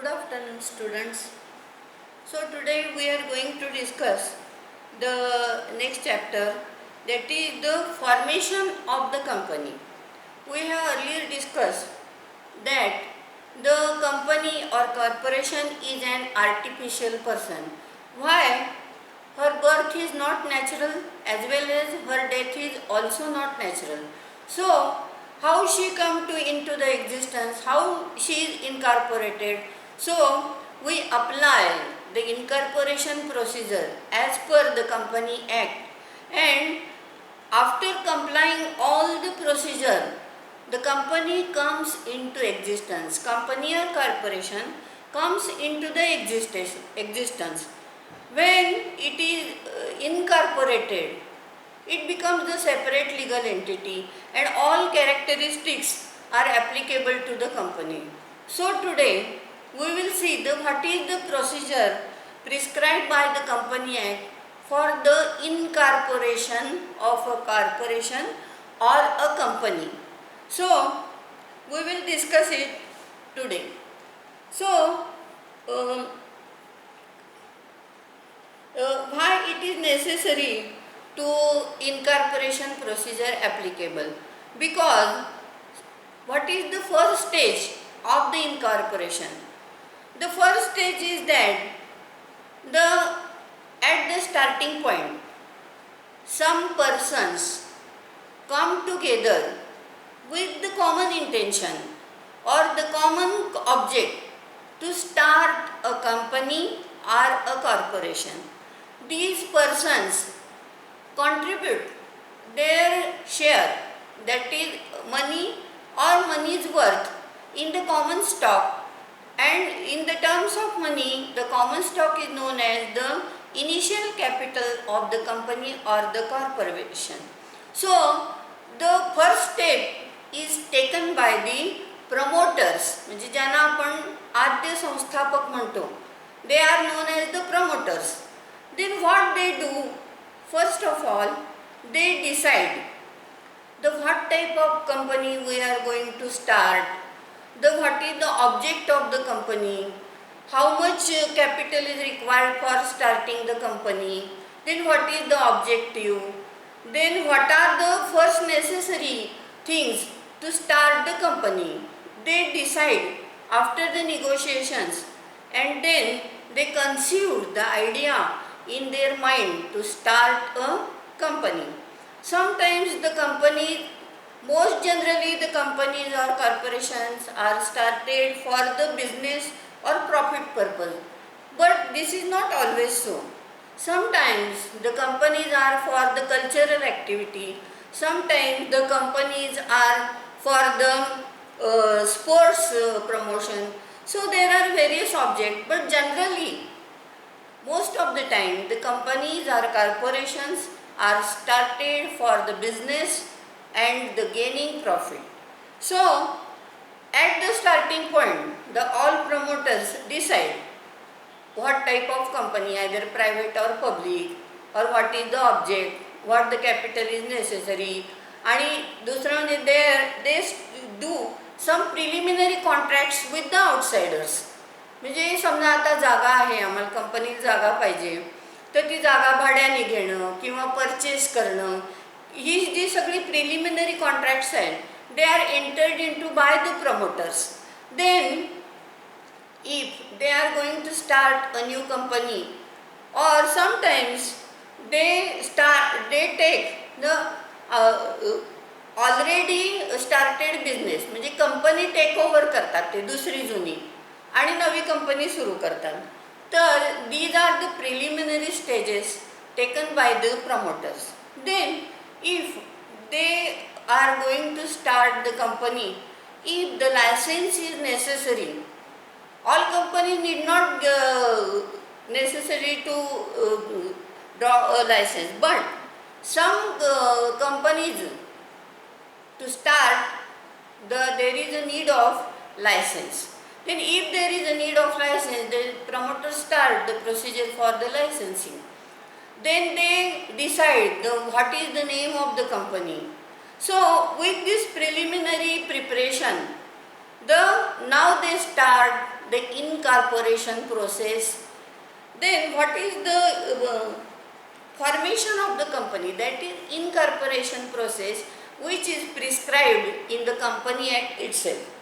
Good afternoon, students. So today we are going to discuss the next chapter, that is the formation of the company. We have earlier discussed that the company or corporation is an artificial person. Why? Her birth is not natural as well as her death is also not natural. So, how she come to into the existence, how she is incorporated. So, we apply the incorporation procedure as per the Company Act, and after complying all the procedure, the company comes into existence. Company or corporation comes into the existence. When it is incorporated, it becomes the separate legal entity and all characteristics are applicable to the company. So today we will see what is the procedure prescribed by the Company Act for the incorporation of a corporation or a company. So we will discuss it today. So um, why it is necessary to incorporation procedure applicable? Because what is the first stage of the incorporation? The first stage is that at the starting point, some persons come together with the common intention or the common object to start a company or a corporation. These persons contribute their share, that is money or money's worth, in the common stock, and in the terms of money, the common stock is known as the initial capital of the company or the corporation. So the first step is taken by the promoters, म्हणजे ज्यांना आपण आद्य संस्थापक म्हणतो. They are known as the promoters. Then what they do? First of all, they decide what type of company we are going to start, what is the object of the company, how much capital is required for starting the company, then what is the objective, then what are the first necessary things to start the company. They decide after the negotiations, and then they conceive the idea in their mind to start a company. Sometimes the company, most generally the companies or corporations are started for the business or profit purpose. But this is not always so. Sometimes the companies are for the cultural activity. Sometimes the companies are for the sports promotion. So there are various objects, but generally most of the time the companies or corporations are started for the business and the gaining profit. So at the starting point, all promoters decide what type of company, either private or public, or what is the object, what the capital is necessary, आणि दुसरं म्हणजे they do some preliminary contracts with the outsiders. म्हणजे समजा आता जागा आहे, आम्हाला कंपनीत जागा पाहिजे, तर ती जागा भाड्याने घेणं किंवा परचेस करणं, ही जी सगळी प्रिलिमिनरी कॉन्ट्रॅक्ट्स आहेत, they are entered into by the promoters. Then if they are going to start a new company, or sometimes they take the already started business, म्हणजे कंपनी टेक ओव्हर करतात ते दुसरी जुनी आणि नवी कंपनी सुरू करतात. तर these are the preliminary stages taken by the promoters. Then if they are going to start the company, if the license is necessary, all companies need not necessary to draw a license, but some companies to start there is a need of license. Then if there is a need of license, the promoters start the procedure for the licensing. Then they decide what is the name of the company. So with this preliminary preparation, Now they start the incorporation process. Then what is the formation of the company? That is incorporation process, which is prescribed in the Company Act itself.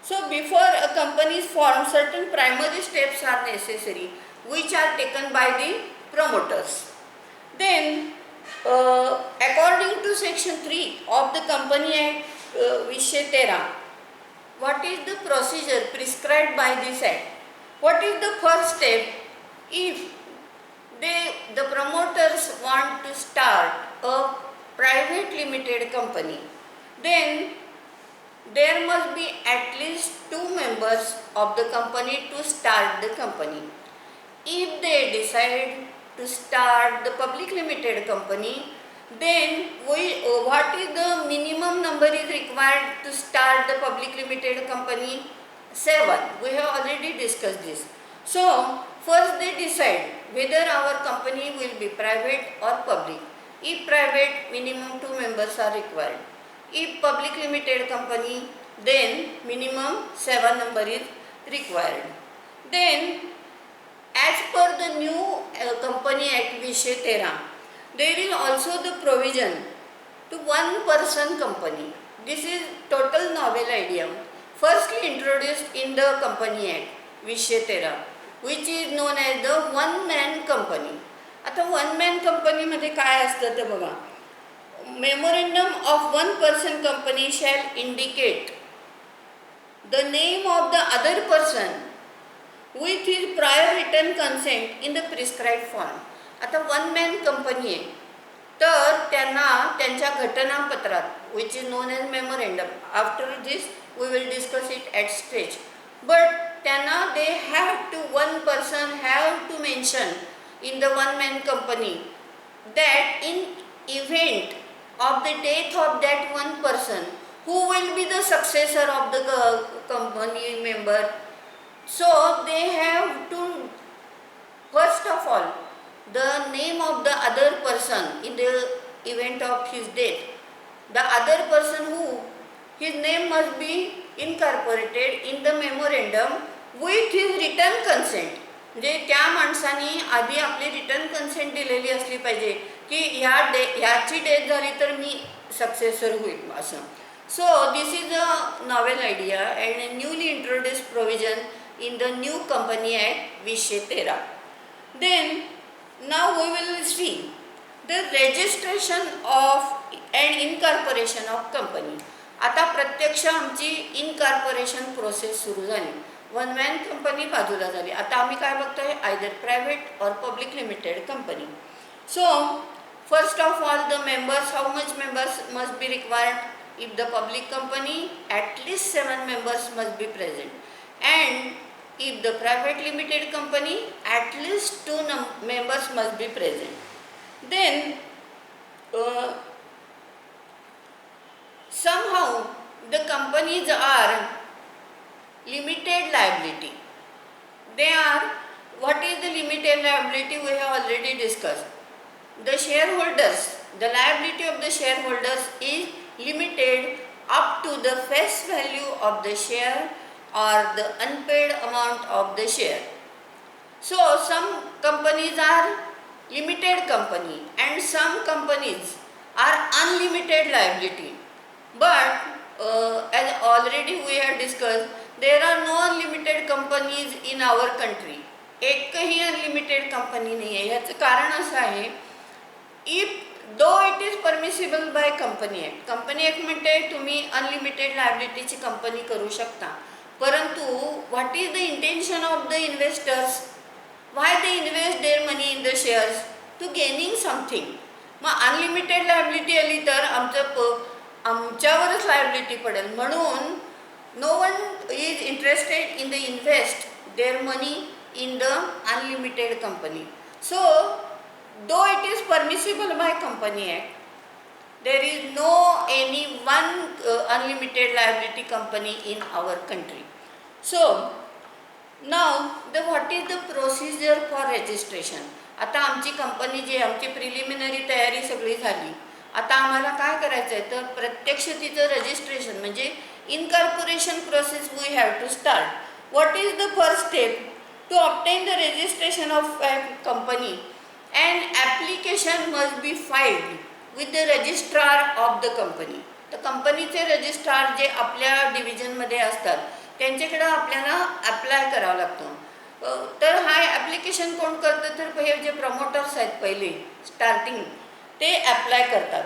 So before a company is formed, certain primary steps are necessary, which are taken by the promoters. Then according to section 3 of the Company Act Vishay 13, what is the procedure prescribed by this act? What is the first step? If the promoters want to start a private limited company, then there must be at least 2 members of the company to start the company. If they decide to start the public limited company, then what is the minimum number is required to start the public limited company? 7. We have already discussed this. So first they decide whether our company will be private or public. If private, minimum 2 members are required. If public limited company, then minimum 7 number is required. Then as per the new Company Act Vishay 13, there is also the provision to one person company. This is total novel idea, firstly introduced in the Company Act Vishay 13, which is known as the one man company. आता one man कंपनीमध्ये काय असतं ते बघा. Memorandum of one person company shall indicate the name of the other person with his prior written consent in the prescribed form. आता one man company आहे तर त्यांना त्यांच्या घटनापत्रात which is known as memorandum, after this we will discuss it at stage, but त्यांना they have to, one person have to mention in the one man company that in event of the death of that one person, who will be the successor of the company member. So they have to, first of all, the name of the other person in the event of his death. The other person who, his name must be incorporated in the memorandum with his written consent. म्हणजे त्या माणसाने आधी आपली return consent दिलेली असली पाहिजे की ह्याची डेथ झाली तर मी सक्सेसर होईल असं. So this is a novel idea and a newly introduced provision in the new Company Act Vishay 13. Then now we will see the registration of and incorporation of company. आता प्रत्यक्ष आमची incorporation process सुरू झाली. One man company बाजूला झाली. आता आम्ही काय बघतोय, आयदर प्रायव्हेट और public limited company. So first of all the members, how much members must be required. If the public company, at least 7 members must be present, and if the private limited company, at least 2 members must be present. Then somehow the companies are limited liability. They are, what is the limited liability? We have already discussed. The shareholders, the liability of the shareholders is limited up to the face value of the share or the unpaid amount of the share. So some companies are limited company and some companies are unlimited liability. But as already we have discussed, there are no unlimited companies in our country. एकही unlimited company नाही आहे. याचं कारण असं आहे, if though it is permissible by Company Act. Company Act म्हणते तुम्ही unlimited लायबिलिटीची company करू शकता, परंतु what is the intention of the investors? Why they invest their money in the shares? To gaining something. मग अनलिमिटेड लायबिलिटी आली तर आमच्यावरच liability पडेल. म्हणून no one is interested in the invest their money in the unlimited company. So though it is permissible by Company Act, there is no any one unlimited liability company in our country. So now what is the procedure for registration? आता आमची company जी, आमची preliminary तयारी सगळी झाली. आता आम्हाला काय करायचं आहे तर प्रत्यक्ष तिचं रजिस्ट्रेशन म्हणजे incorporation process we have to start. What is the first step? To obtain the registration of a company, an application must be filed with the registrar of the company. तर कंपनीचे रजिस्ट्रार जे आपल्या डिव्हिजनमध्ये असतात त्यांच्याकडे आपल्याला apply करावं लागतं. तर हा ॲप्लिकेशन कोण करतं? तर हे जे प्रमोटर्स आहेत पहिले स्टार्टिंग ते अप्लाय करतात.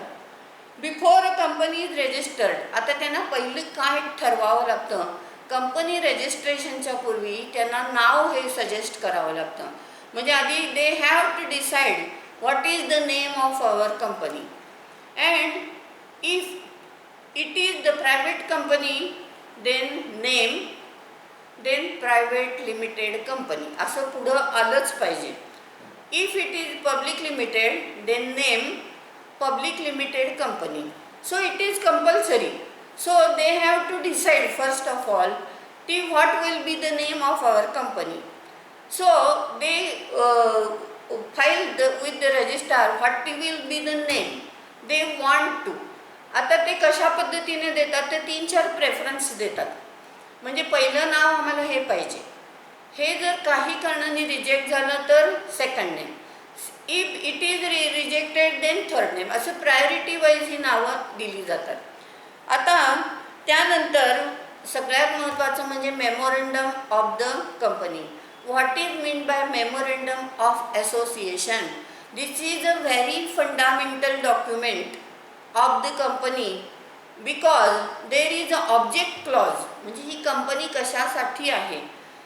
Before a company is registered. आता त्यांना पहिलं काय ठरवावं लागतं? कंपनी रजिस्ट्रेशनच्या पूर्वी त्यांना नाव हे सजेस्ट करावं लागतं. म्हणजे आधी they have to decide what is the name of our company. And if it is the private company, then name, then private limited company असं पुढं आलंच पाहिजे. If it is public limited, then name public limited company. So it is compulsory. So they have to decide first of all what will be the name of our company. So they file with the registrar what will be the name they want to. आता ते कशा पद्धतीने देतात? ते 3-4 preference देतात. म्हणजे पहिलं नाव आम्हाला हे पाहिजे, हे जर काही कारणाने रिजेक्ट झालं तर second name, if it is rejected then third name, असं प्रायोरिटी वाईज ही नावं दिली जातात. आता त्यानंतर सगळ्यात महत्त्वाचं म्हणजे memorandum of the company. What is mean by memorandum of association? This is a very fundamental document of the company because there is a object clause. म्हणजे ही कंपनी कशासाठी आहे,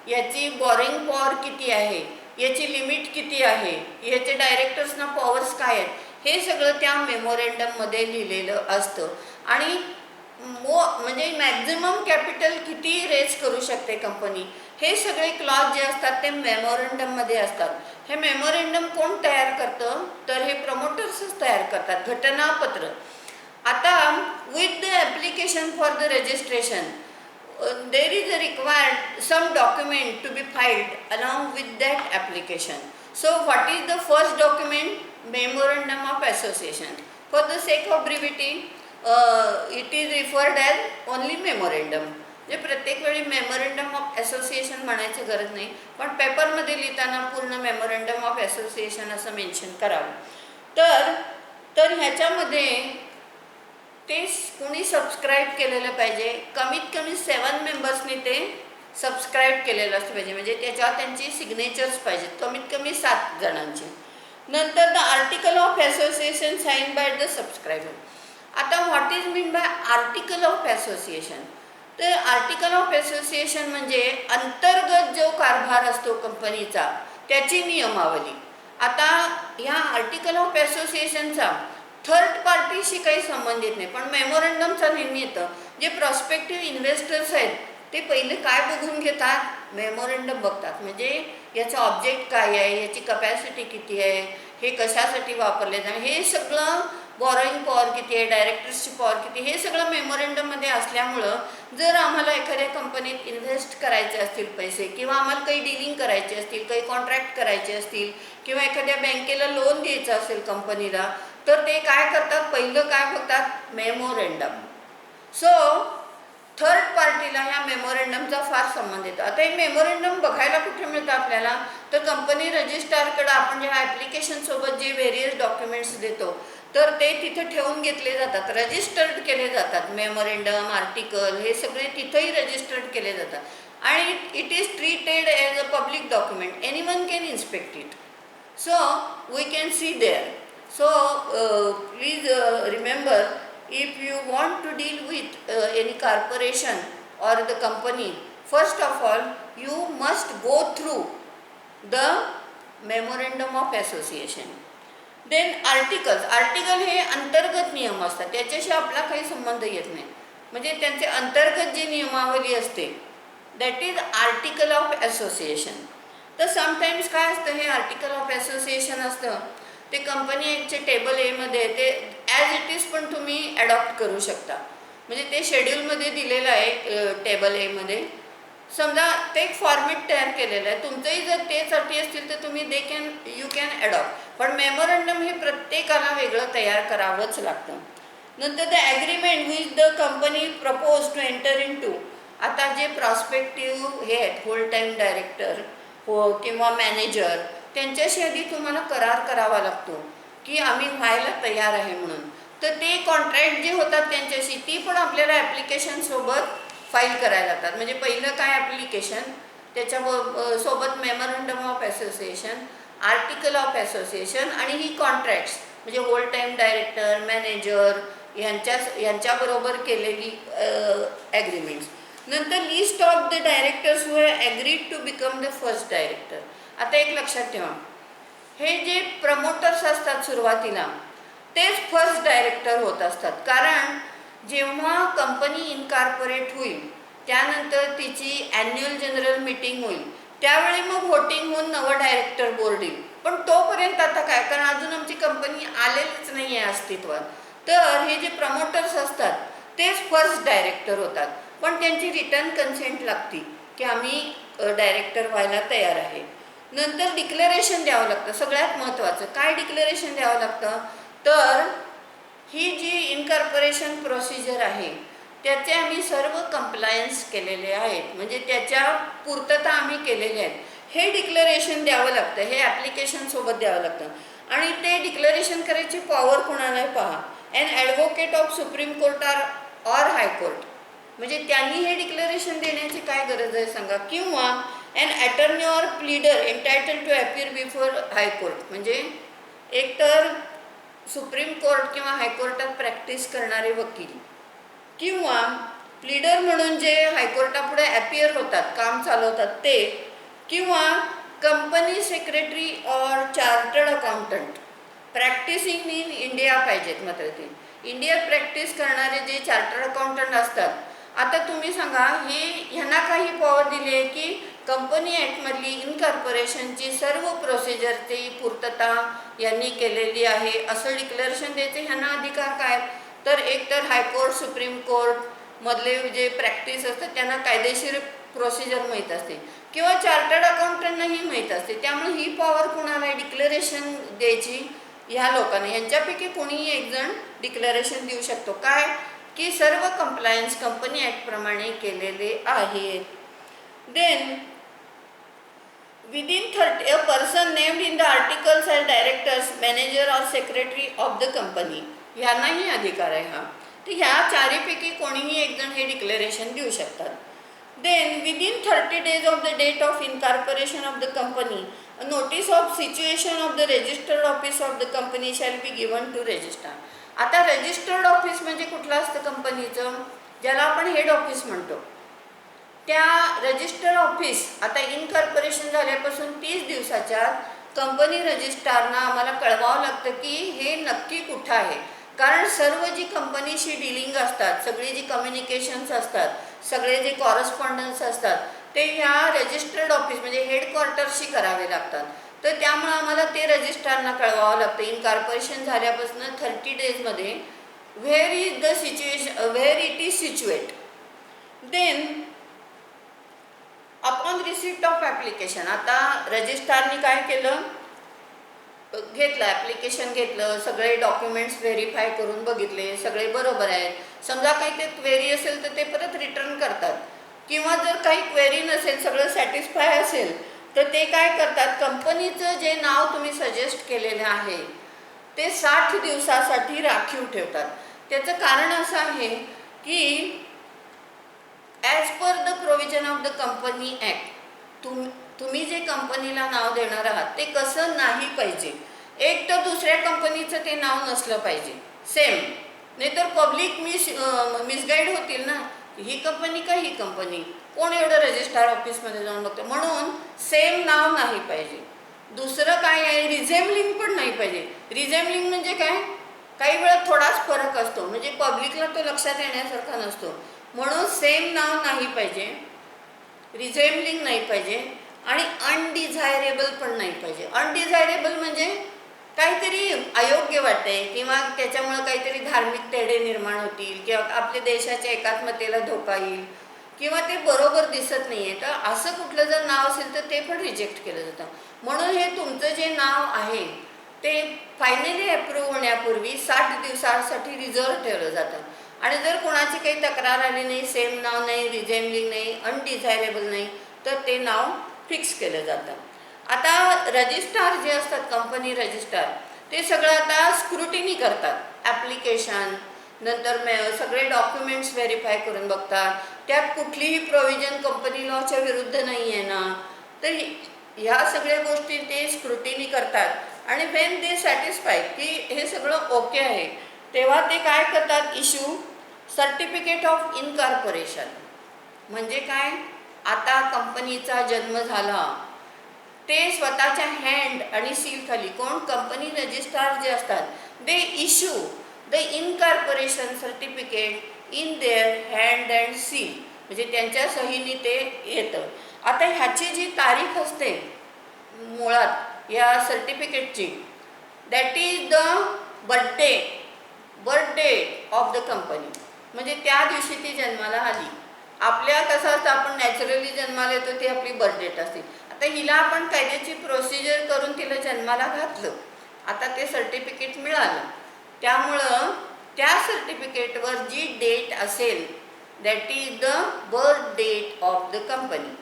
याची बॉरोइंग पॉवर किती आहे, याची लिमिट किती आहे, याचे डायरेक्टर्सना पॉवर्स काय आहेत, हे सगळं त्या मेमोरंडममध्ये लिहिलेलं असतं. आणि म्हणजे मॅक्झिमम कॅपिटल किती रेज करू शकते कंपनी, हे सगळे क्लॉज जे असतात ते मेमोरंडममध्ये असतात. हे मेमोरंडम कोण तयार करतं? तर हे प्रमोटर्सच तयार करतात, घटनापत्र. आता with the application for the registration there is a required some document to be filed along with that application. So what is the first document? Memorandum of association. For the sake of brevity it is referred as only memorandum. म्हणजे प्रत्येक वेळी memorandum of association म्हणायची गरज नाही, पण पेपरमध्ये लिहिताना पूर्ण मेमोरंडम ऑफ असोसिएशन असं मेन्शन करावं. तर ह्याच्यामध्ये ते कोणी सबस्क्राईब केलेलं पाहिजे, कमीत कमी 7 मेंबर्सनी ते सबस्क्राईब केलेलं असलं पाहिजे. म्हणजे त्याच्यावर त्यांची सिग्नेचर्स पाहिजेत, कमीत कमी 7 जणांचे. नंतर the article of association sign by the subscriber. आता what is mean by article of association? तर आर्टिकल ऑफ असोसिएशन म्हणजे अंतर्गत जो कारभार असतो कंपनीचा त्याची नियमावली. आता ह्या आर्टिकल ऑफ असोसिएशनचा थर्ड पार्टीशी काही संबंधित नाही, पण मेमोरंडमचा नेहमी येतं. जे प्रॉस्पेक्टिव्ह इन्व्हेस्टर्स आहेत ते पहिले काय बघून घेतात? मेमोरंडम बघतात. म्हणजे याचा ऑब्जेक्ट काय आहे, याची कपॅसिटी किती आहे, हे कशासाठी वापरले जाणार, हे सगळं, बॉरोइंग पॉवर किती आहे, डायरेक्टर्सची पॉवर किती, हे सगळं मेमोरंडममध्ये असल्यामुळं जर आम्हाला एखाद्या कंपनीत इन्व्हेस्ट करायचे असतील पैसे, किंवा आम्हाला काही डीलिंग करायचे असतील, काही कॉन्ट्रॅक्ट करायचे असतील, किंवा एखाद्या बँकेला लोन द्यायचं असेल कंपनीला, तर ते काय करतात? पहिलं काय बघतात? मेमोरंडम. सो थर्ड पार्टीला ह्या मेमोरंडमचा फार संबंध येतो. आता हे मेमोरंडम बघायला कुठे मिळतं आपल्याला? तर कंपनी रजिस्ट्रारकडे आपण जेव्हा ॲप्लिकेशनसोबत जे व्हेरियस डॉक्युमेंट्स देतो तर ते तिथे ठेवून घेतले जातात, रजिस्टर्ड केले जातात. मेमोरंडम, आर्टिकल हे सगळे तिथेही रजिस्टर्ड केले जातात. आणि it is treated as a public document. Anyone can inspect it. So we can see there. So please remember, if you want to deal with any corporation or the company, first of all you must go through the memorandum of association. Then articles. Article हे अंतर्गत नियम असतात, त्याच्याशी आपला काही संबंध येत नाही. म्हणजे त्यांचे अंतर्गत जी नियमावली असते that is article of association. तर समटाईम्स काय असतं, हे आर्टिकल ऑफ असोसिएशन असतं ते कंपनी ॲक्टचे टेबल एमध्ये ते ॲज इट इज पण तुम्ही ॲडॉप्ट करू शकता. म्हणजे ते शेड्यूलमध्ये दिलेलं आहे टेबल एमध्ये. समजा ते एक फॉर्मेट तयार केलेलं आहे, तुमचंही जर तेच अटी असतील तर तुम्ही यू कॅन ॲडॉप्ट. पण मेमोरंडम हे प्रत्येकाला वेगळं तयार करावंच लागतं. नंतर the agreement which the company propose to enter into. आता जे प्रॉस्पेक्टिव्ह हे आहेत होल टाईम डायरेक्टर हो किंवा मॅनेजर, त्यांच्याशी आधी तुम्हाला करार करावा लागतो की आम्ही व्हायला तयार आहे म्हणून. तर ते कॉन्ट्रॅक्ट जे होतात त्यांच्याशी ती पण आपल्याला ॲप्लिकेशनसोबत फाईल करायला लागतात. म्हणजे पहिलं काय ॲप्लिकेशन, त्याच्या सोबत memorandum of association, article of association आणि ही कॉन्ट्रॅक्ट्स म्हणजे होल टाईम डायरेक्टर मॅनेजर यांच्याबरोबर केलेली ॲग्रीमेंट्स. नंतर list of the directors who have agreed to become the first director. आता एक लक्षात ठेवा, हे जे प्रमोटर्स असतात सुरुवातीला तेच फर्स्ट डायरेक्टर होत असतात. कारण जेव्हा कंपनी इनकॉर्पोरेट होईल त्यानंतर तिची ॲन्युअल जनरल मीटिंग होईल त्यावेळी मग व्होटिंग होऊन नवं डायरेक्टर बोर्ड येईल. पण तोपर्यंत आता काय, कारण अजून आमची कंपनी आलेलीच नाही आहे अस्तित्वात. तर हे जे प्रमोटर्स असतात तेच फर्स्ट डायरेक्टर होतात. पण त्यांची रिटर्न कन्सेंट लागते की आम्ही डायरेक्टर व्हायला तयार आहे. नंतर डिक्लेरेशन द्यावं लागतं. सगळ्यात महत्त्वाचं काय डिक्लेरेशन द्यावं लागतं, तर ही जी इनकॉर्पोरेशन प्रोसिजर आहे त्याचे आम्ही सर्व कंप्लायन्स केलेले आहेत, म्हणजे त्याच्या पूर्तता आम्ही केलेल्या आहेत हे डिक्लेरेशन द्यावं लागतं. हे ॲप्लिकेशनसोबत द्यावं लागतं. आणि ते डिक्लेरेशन करायची पॉवर कोणाला आहे पहा, an advocate of supreme court or high court. म्हणजे त्यांनी हे डिक्लेरेशन देण्याची काय गरज आहे सांगा, किंवा an attorney or pleader entitle to appear before high court. म्हणजे एकतर सुप्रीम कोर्ट किंवा हायकोर्टात प्रॅक्टिस करणारे वकील किंवा प्लीडर म्हणून जे हायकोर्टापुढे ॲपियर होतात, काम चालवतात ते, किंवा company secretary or chartered accountant practising in India पाहिजेत. मात्र ते इंडियात प्रॅक्टिस करणारे जे चार्टर्ड अकाउंटंट असतात. आता तुम्ही सांगा ह्यांना काही पॉवर दिली आहे की कंपनी ॲक्टमधली इनकॉर्पोरेशनची सर्व प्रोसिजरची पूर्तता यांनी केलेली आहे असं डिक्लेरेशन द्यायचे ह्यांना अधिकार काय, तर एकतर हायकोर्ट सुप्रीम कोर्ट मधले जे प्रॅक्टिस असतात त्यांना कायदेशीर प्रोसिजर माहीत असते, किंवा चार्टर्ड अकाउंटंटनाही माहीत असते. त्यामुळे ही पॉवर कुणाला डिक्लेरेशन द्यायची, ह्या लोकांना. यांच्यापैकी कोणीही एक जण डिक्लेरेशन देऊ शकतो काय की सर्व कंप्लायन्स कंपनी ॲक्टप्रमाणे केलेले आहेत. Then within 30 a person named in the articles as directors, manager or secretary of the company. ह्यांनाही अधिकार आहे हा. तर ह्या चारीपैकी कोणीही एक जण हे डिक्लेरेशन देऊ शकतात. Then within 30 days of the date of incorporation of the company notice of situation of the registered office of the company shall be given to registrar. आता रजिस्टर्ड ऑफिस म्हणजे कुठलं असतं कंपनीचं, ज्याला आपण हेड ऑफिस म्हणतो. त्या रजिस्टर ऑफिस आता इनकॉर्पोरेशन झाल्यापासून 30 दिवसाच्या कंपनी रजिस्ट्रारना आम्हाला कळवावं लागतं की हे नक्की कुठं आहे. कारण सर्व जी कंपनीशी डिलिंग असतात, सगळी जी कम्युनिकेशन्स असतात, सगळे जे कॉरस्पॉन्डन्स असतात ते ह्या रजिस्टर्ड ऑफिस म्हणजे हेडक्वार्टरशी करावे लागतात. तर त्यामुळे आम्हाला ते रजिस्ट्रारना कळवावं लागतं इनकॉर्पोरेशन झाल्यापासून 30 डेजमध्ये where is the situation, where it is situate. Then upon receipt of application. आता रजिस्ट्रारनी काय केलं, घेतलं ॲप्लिकेशन घेतलं, सगळे डॉक्युमेंट्स व्हेरीफाय करून बघितले, सगळे बरोबर आहेत. समजा काही ते क्वेरी असेल तर ते परत रिटर्न करतात, किंवा जर काही क्वेरी नसेल सगळं सॅटिस्फाय असेल तर ते काय करतात, कंपनीचं जे नाव तुम्ही सजेस्ट केलेलं आहे ते 60 दिवसासाठी राखीव ठेवतात. त्याचं कारण असं आहे की as per the provision of the company act तुम्ही जे कंपनीला नाव देणार आहात ते कसं नाही पाहिजे, एक तर दुसऱ्या कंपनीचं ते नाव नसलं पाहिजे सेम, नाहीतर पब्लिक मिसगाईड होतील ना, ही कंपनी का ही कंपनी, कोण एवढं रजिस्ट्रार ऑफिसमध्ये जाऊन बघतं. म्हणून सेम नाव नाही पाहिजे. दुसरं काय आहे, रिझेम्बलिंग पण नाही पाहिजे. रिझेम्बलिंग म्हणजे काय, काही वेळा थोडाच फरक असतो, म्हणजे पब्लिकला तो लक्षात येण्यासारखा नसतो. म्हणून सेम नाव नाही पाहिजे, रिझेम्बलिंग नाही पाहिजे, आणि अनडिझायरेबल पण नाही पाहिजे. अनडिझायरेबल म्हणजे काहीतरी अयोग्य वाटते, किंवा त्याच्यामुळं काहीतरी धार्मिक तेढे निर्माण होतील, किंवा आपल्या देशाच्या एकात्मतेला धोका येईल, किंवा ते बरोबर दिसत नाही आहे, तर असं कुठलं जर नाव असेल तर ते पण रिजेक्ट केलं जातं. म्हणून हे तुमचं जे नाव आहे ते फायनली अप्रूव्ह होण्यापूर्वी 60 दिवसासाठी रिझर्व ठेवलं जातं. आणि जर कोणाची काही तक्रार आली नाही, सेम नाव नाही, रिझेम्बलिंग नाही, अनडिझायरेबल नाही, तर ते नाव फिक्स केलं जातं. आता रजिस्ट्रार जे असतात, कंपनी रजिस्ट्रार, ते सगळं आता स्क्रुटिनी करतात. ॲप्लिकेशन नंतर सगळे डॉक्युमेंट्स व्हेरीफाय करून बघतात, त्यात कुठलीही प्रोव्हिजन कंपनी लॉच्या विरुद्ध नाही आहे ना. तर ह्या सगळ्या गोष्टी ते स्क्रुटिनी करतात. आणि वेन दे सॅटिस्फाय की हे सगळं ओके आहे, तेव्हा ते काय करतात, इश्यू सर्टिफिकेट ऑफ इनकॉर्पोरेशन. म्हणजे काय, आता कंपनीचा जन्म झाला, ते स्वतःच्या हँड आणि सील खाली, कोण, कंपनी रजिस्ट्रार जे असतात, they issue the incorporation certificate in their hand and seal. म्हणजे त्यांच्या सहीने ते येतं. आता ह्याची जी तारीख असते मुळात या सर्टिफिकेटची, that is the birth date of the company. म्हणजे त्या दिवशी ती जन्माला आली. आपल्या कसं असतं, आपण नॅचरली जन्माला येतो, ती आपली बर्थ डेट असते. आता हिला आपण कायद्याची प्रोसिजर करून तिला जन्माला घातलं, आता ते सर्टिफिकेट मिळालं. त्यामुळं त्या सर्टिफिकेटवर जी डेट असेल, that is the birth date of the company.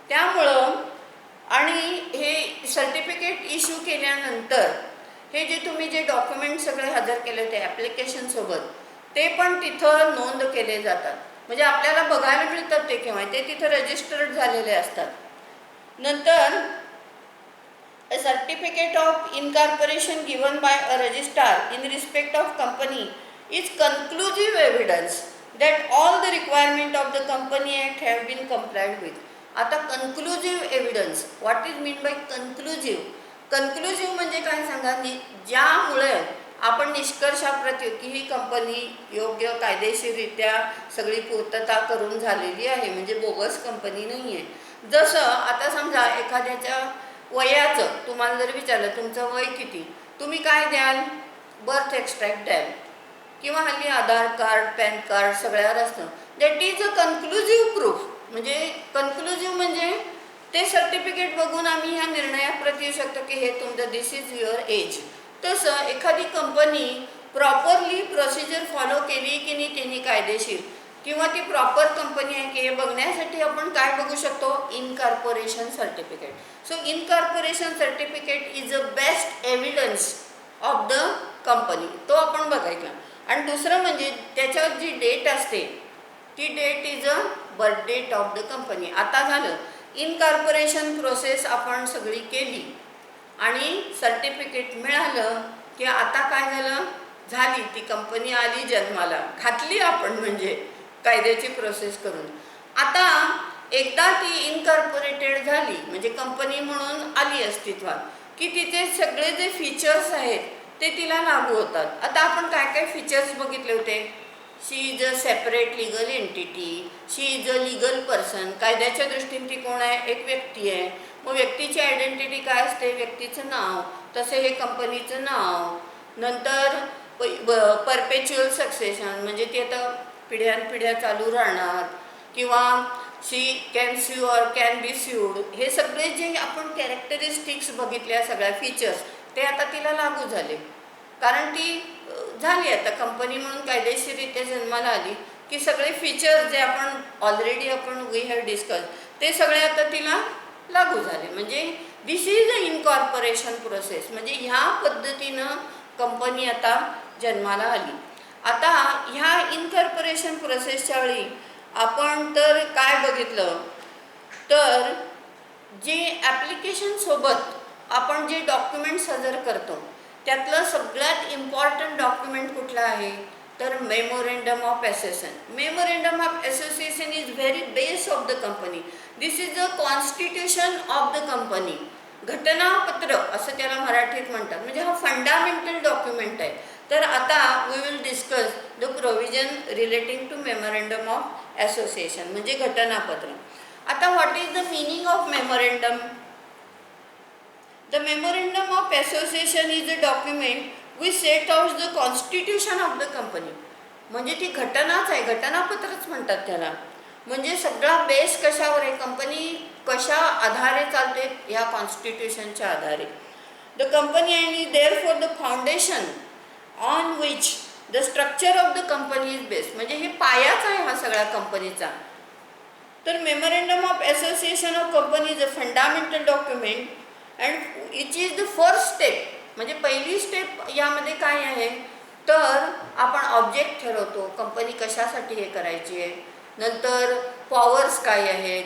त्यामुळं आणि हे सर्टिफिकेट इश्यू केल्यानंतर हे जे तुम्ही जे डॉक्युमेंट सगळे हजर केले होते ॲप्लिकेशनसोबत, ते पण तिथं नोंद केले जातात. म्हणजे आपल्याला बघायला मिळतात ते केव्हा, ते तिथं रजिस्टर्ड झालेले असतात. नंतर a certificate of incorporation given by a registrar in respect of company is conclusive evidence that all the requirement of the company act have been complied with. आता conclusive evidence, what is mean by conclusive? conclusive म्हणजे काय सांगा, ज्यामुळे आपण निष्कर्षाप्रती की ही company योग्य कायदेशीररित्या सगळी पूर्तता करून झालेली आहे, म्हणजे बोगस कंपनी नाही आहे. जसं आता समजा एखाद्याच्या वयाचं तुम्हाला जर विचारलं तुमचं वय किती, तुम्ही काय द्याल, बर्थ एक्स्ट्रॅक्ट द्याल, किंवा हल्ली आधार कार्ड, पॅन कार्ड सगळ्यावर असतं. That is a conclusive proof. म्हणजे कन्क्लुझिव्ह म्हणजे ते सर्टिफिकेट बघून आम्ही ह्या निर्णयाप्रती येऊ शकतो की हे तुमचं दिस इज युअर एज. तसं एखादी कंपनी प्रॉपरली प्रोसिजर फॉलो केली की नाही त्यांनी कायदेशीर, किंवा ती प्रॉपर कंपनी आहे की हे बघण्यासाठी आपण काय बघू शकतो, incorporation certificate. So incorporation certificate is a best evidence of the company, तो आपण बघायचा. आणि दुसरं म्हणजे त्याच्यावर जी डेट असते ती date is a birth date of the company. आता झालं इनकॉर्पोरेशन प्रोसेस आपण सगळी केली आणि सर्टिफिकेट मिळालं की आता काय झालं, झाली ती कंपनी आली जन्माला, घातली आपण म्हणजे कायद्याची प्रोसेस करून. आता एकदा ती इनकॉर्पोरेटेड झाली म्हणजे कंपनी म्हणून आली अस्तित्वात, की तिचे सगळे जे फीचर्स आहेत ते तिला लागू होतात. आता आपण काय काय फीचर्स बघितले होते, she is a separate legal entity, she is a legal person. कायद्याच्या दृष्टीने ती कोण आहे, एक व्यक्ती आहे. मग व्यक्तीची आयडेंटिटी काय असते, व्यक्तीचं नाव, तसं हे कंपनीचं नाव. नंतर परपेच्युअल सक्सेशन म्हणजे ती आता पिढ्यानपिढ्या चालू राहणार, किंवा she can sue or can be sued. हे सगळे जे आपण कॅरेक्टरिस्टिक्स बघितल्या, सगळ्या फीचर्स, ते आता तिला लागू झाले. कारण ती झाली आता कंपनी म्हणून कायदेशीररित्या जन्माला आली की सगळे फीचर्स जे आपण ऑलरेडी वी हॅव डिस्कस ते सगळे आता तिला लागू झाले. म्हणजे दिस इज अ इनकॉर्पोरेशन प्रोसेस. म्हणजे ह्या पद्धतीनं कंपनी आता जन्माला आली. आता ह्या इनकॉर्पोरेशन प्रोसेसच्या वेळी आपण तर काय बघितलं, तर जे ॲप्लिकेशनसोबत आपण जे डॉक्युमेंट्स हजर करतो त्यातलं सगळ्यात इम्पॉर्टंट डॉक्युमेंट कुठलं आहे, तर memorandum of association. Memorandum of association is very base of the company. This is the constitution of the company. घटनापत्र असं त्याला मराठीत म्हणतात. म्हणजे हा फंडामेंटल डॉक्युमेंट आहे. तर आता we will discuss the provision relating to memorandum of association म्हणजे घटनापत्र. आता what is the meaning of memorandum? The memorandum of association is a document which set out the constitution of the company. म्हणजे ती घटनाच आहे, घटनापत्रच म्हणतात त्याला. म्हणजे सगळा बेस कशावर आहे, कंपनी कशा आधारे चालते, ह्या कॉन्स्टिट्यूशनच्या आधारे. The company and is therefore the foundation on which the structure of the company is based. म्हणजे हे पायाच आहे हा सगळ्या कंपनीचा. तर memorandum of association of company is a fundamental document and it is the first step. म्हणजे पहिली step यामध्ये काय आहे तर आपण ऑब्जेक्ट ठरवतो, कंपनी कशासाठी हे करायची आहे, नंतर पॉवर्स काय आहेत,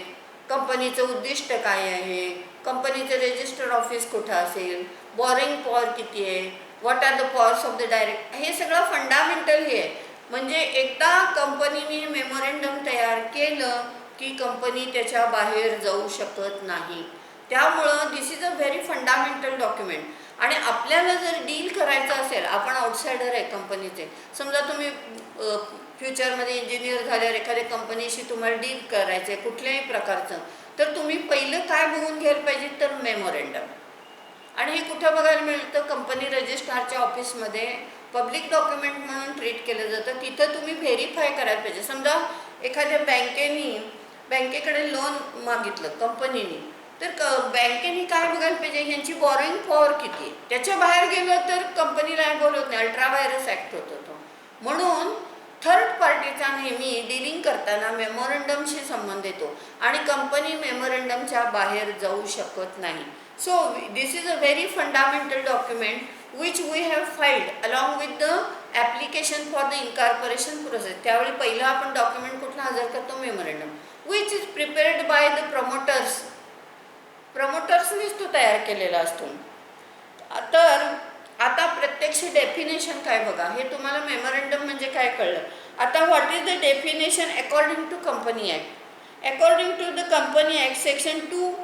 कंपनीचं उद्दिष्ट काय आहे, कंपनीचं रजिस्टर ऑफिस कुठं असेल, बॉरिंग पॉवर किती आहे, what are the powers of the direct, हे सगळं फंडामेंटल हे आहे. म्हणजे एकदा कंपनीने मेमोरंडम तयार केलं की कंपनी त्याच्या बाहेर जाऊ शकत नाही. त्यामुळं this is a very fundamental document. आणि आपल्याला जर डील करायचं असेल, आपण आउटसायडर आहे कंपनीचे, समजा तुम्ही फ्युचरमध्ये इंजिनियर झाल्यावर एखाद्या कंपनीशी तुम्हाला डील करायचं आहे कुठल्याही प्रकारचं, तर तुम्ही पहिलं काय बघून घ्यायला पाहिजे तर मेमोरंडम. आणि हे कुठं बघायला मिळतं, कंपनी रजिस्ट्रारच्या ऑफिसमध्ये पब्लिक डॉक्युमेंट म्हणून ट्रीट केलं जातं. तिथं तुम्ही व्हेरीफाय करायला पाहिजे. समजा एखाद्या बँकेकडे लोन मागितलं कंपनीने, तर बँकेने काय बघायला पाहिजे, ह्यांची बॉरोइंग पॉवर किती. त्याच्या बाहेर गेलं तर कंपनीला बोलत नाही, अल्ट्रा व्हायरस ॲक्ट होतो तो. म्हणून थर्ड पार्टीचा नेहमी डीलिंग करताना मेमोरंडमशी संबंध येतो आणि कंपनी मेमोरंडमच्या बाहेर जाऊ शकत नाही. So this is a very fundamental document which we have filed along with the application for the incorporation process. त्यावेळी पहिलं आपण डॉक्युमेंट कुठलं हजर करतो, memorandum, which is prepared by the प्रमोटर्सनीच तो तयार केलेला असतो. तर आता प्रत्यक्ष डेफिनेशन काय बघा, हे तुम्हाला मेमोरंडम म्हणजे काय कळलं. आता what is the definition according to company act. According to the company act section 2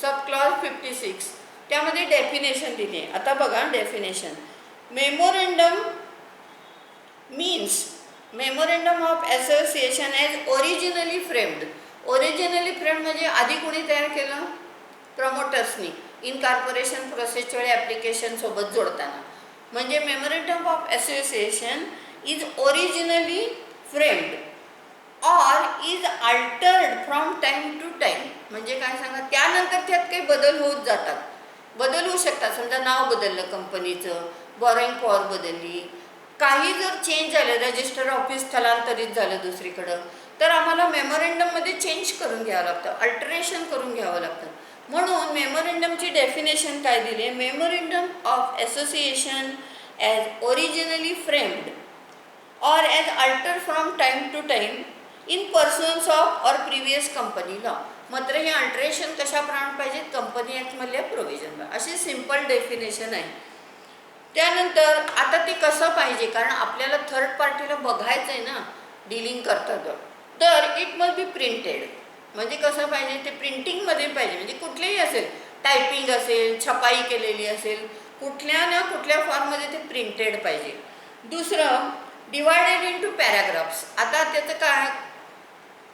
sub clause 56 त्यामध्ये डेफिनेशन दिली आहे. आता बघा definition. Memorandum means memorandum of association as originally framed. Originally framed म्हणजे आधी कोणी तयार केलं, प्रमोटर्सनी इनकॉर्पोरेशन प्रोसेसच्या वेळी ॲप्लिकेशन सोबत जोडताना. म्हणजे memorandum of association is originally framed or is altered from time to time. म्हणजे काय सांगा, त्यानंतर त्यात काही बदल होत जातात, बदल होऊ शकतात. समजा नाव बदललं कंपनीचं, बॉरोइंग पॉवर बदलली, काही जर चेंज झालं, रजिस्टर ऑफिस स्थलांतरित झालं दुसरीकडं, तर आम्हाला मेमोरंडममध्ये चेंज करून घ्यावं लागतं, अल्टरेशन करून घ्यावं लागतं. म्हणून मेमोरंडमची डेफिनेशन काय दिली आहे, memorandum of association as originally framed or as alter from time to time in persons of or previous company law. मात्र हे अल्टरेशन कशाप्रमाणे पाहिजे, कंपनी ॲक्टमधल्या प्रोव्हिजन. अशी सिम्पल डेफिनेशन आहे. त्यानंतर आता ते कसं पाहिजे, कारण आपल्याला थर्ड पार्टीला बघायचं आहे ना डीलिंग करतात, तर इट मस्ट बी प्रिंटेड. म्हणजे कसं पाहिजे, ते प्रिंटिंगमध्ये पाहिजे. म्हणजे कुठलेही असेल, टायपिंग असेल, छपाई केलेली असेल, कुठल्या ना कुठल्या फॉर्ममध्ये ते प्रिंटेड पाहिजे. दुसरं, डिवायडेड इंटू पॅराग्राफ्स. आता त्याचं काय,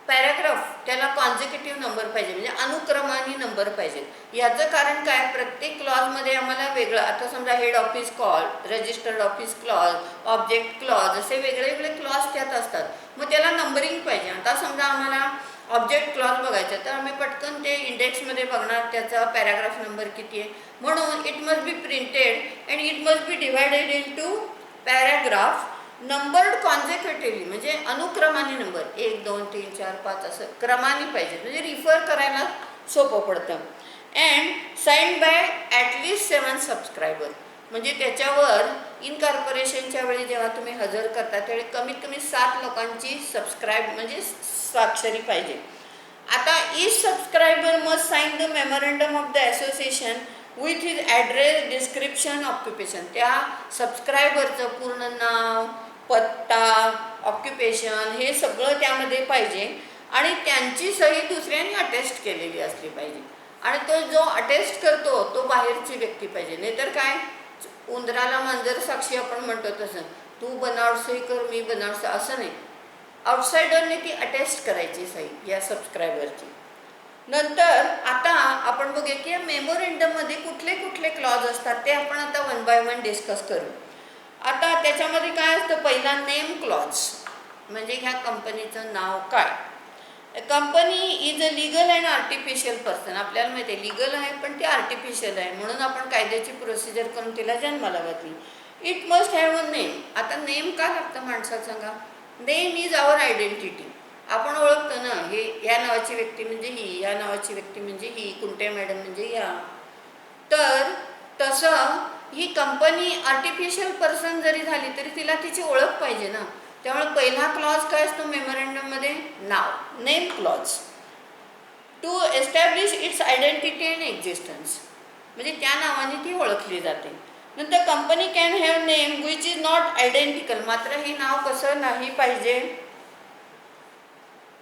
पॅराग्राफ त्याला कॉन्झिक्युटिव्ह नंबर पाहिजे, म्हणजे अनुक्रमाने नंबर पाहिजे. याचं कारण काय, प्रत्येक क्लॉजमध्ये आम्हाला वेगळं, आता समजा head office clause, registered office clause, object clause, असे वेगळे वेगळे क्लॉज त्यात असतात. मग त्याला नंबरिंग पाहिजे. आता समजा आम्हाला ऑब्जेक्ट क्लॉज बघायचं, तर आम्ही पटकन ते इंडेक्समध्ये बघणार त्याचा पॅराग्राफ नंबर किती आहे. म्हणून it must be printed and it must be divided into paragraph numbered consecutively. म्हणजे अनुक्रमाने नंबर 1 2 3 4 5 असं क्रमाने पाहिजे, म्हणजे रिफर करायला सोपं पडतं. And sign by at least 7 subscriber. म्हणजे त्याच्यावर इनकॉर्पोरेशनच्या वेळी जेव्हा तुम्ही हजर करता त्यावेळी कमीत कमी 7 लोकांची सबस्क्राईब म्हणजे स्वाक्षरी पाहिजे. आता each subscriber must sign the memorandum of the association with his address, description, occupation. त्या सबस्क्रायबरचं पूर्ण नाव, पत्ता, ऑक्युपेशन हे सगळं त्यामध्ये पाहिजे आणि त्यांची सही दुसऱ्याने अटेस्ट केलेली असली पाहिजे. आणि तो जो अटेस्ट करतो तो बाहेरची व्यक्ती पाहिजे. नाहीतर काय, उंदराला मांजर साक्षी आपण म्हणतो तसं, तू बनावट सही कर, मी बनावट सही, असं नाही. आउटसायडरने ती अटेस्ट करायची सही या सबस्क्रायबरची. नंतर आता आपण बघूया की या मेमोरंडममध्ये कुठले कुठले क्लॉज असतात, ते आपण आता 1 बाय 1 डिस्कस करू. आता त्याच्यामध्ये काय असतं, पहिला नेम क्लॉज, म्हणजे ह्या कंपनीचं नाव काय. Company is a legal and artificial person. आपल्याला माहिती आहे लीगल आहे पण ती आर्टिफिशियल आहे, म्हणून आपण कायद्याची प्रोसिजर करून तिला जन्माला घातली. It must have a name. आता नेम का लागतं माणसाला सांगा? Name is our identity. आपण ओळखतो ना, हे या नावाची व्यक्ती म्हणजे ही, या नावाची व्यक्ती म्हणजे ही, कुंटे मॅडम म्हणजे या. तर तसं ही कंपनी आर्टिफिशियल पर्सन जरी झाली तरी तिला तिची ओळख पाहिजे ना. त्यामुळे पहिला क्लॉज काय असतो मेमोरंडममध्ये? नाव, name clause. To establish its identity and existence, म्हणजे त्या नावाने ती ओळखली जाते. नंतर company can have name which is not identical. मात्र हे नाव कसं नाही पाहिजे?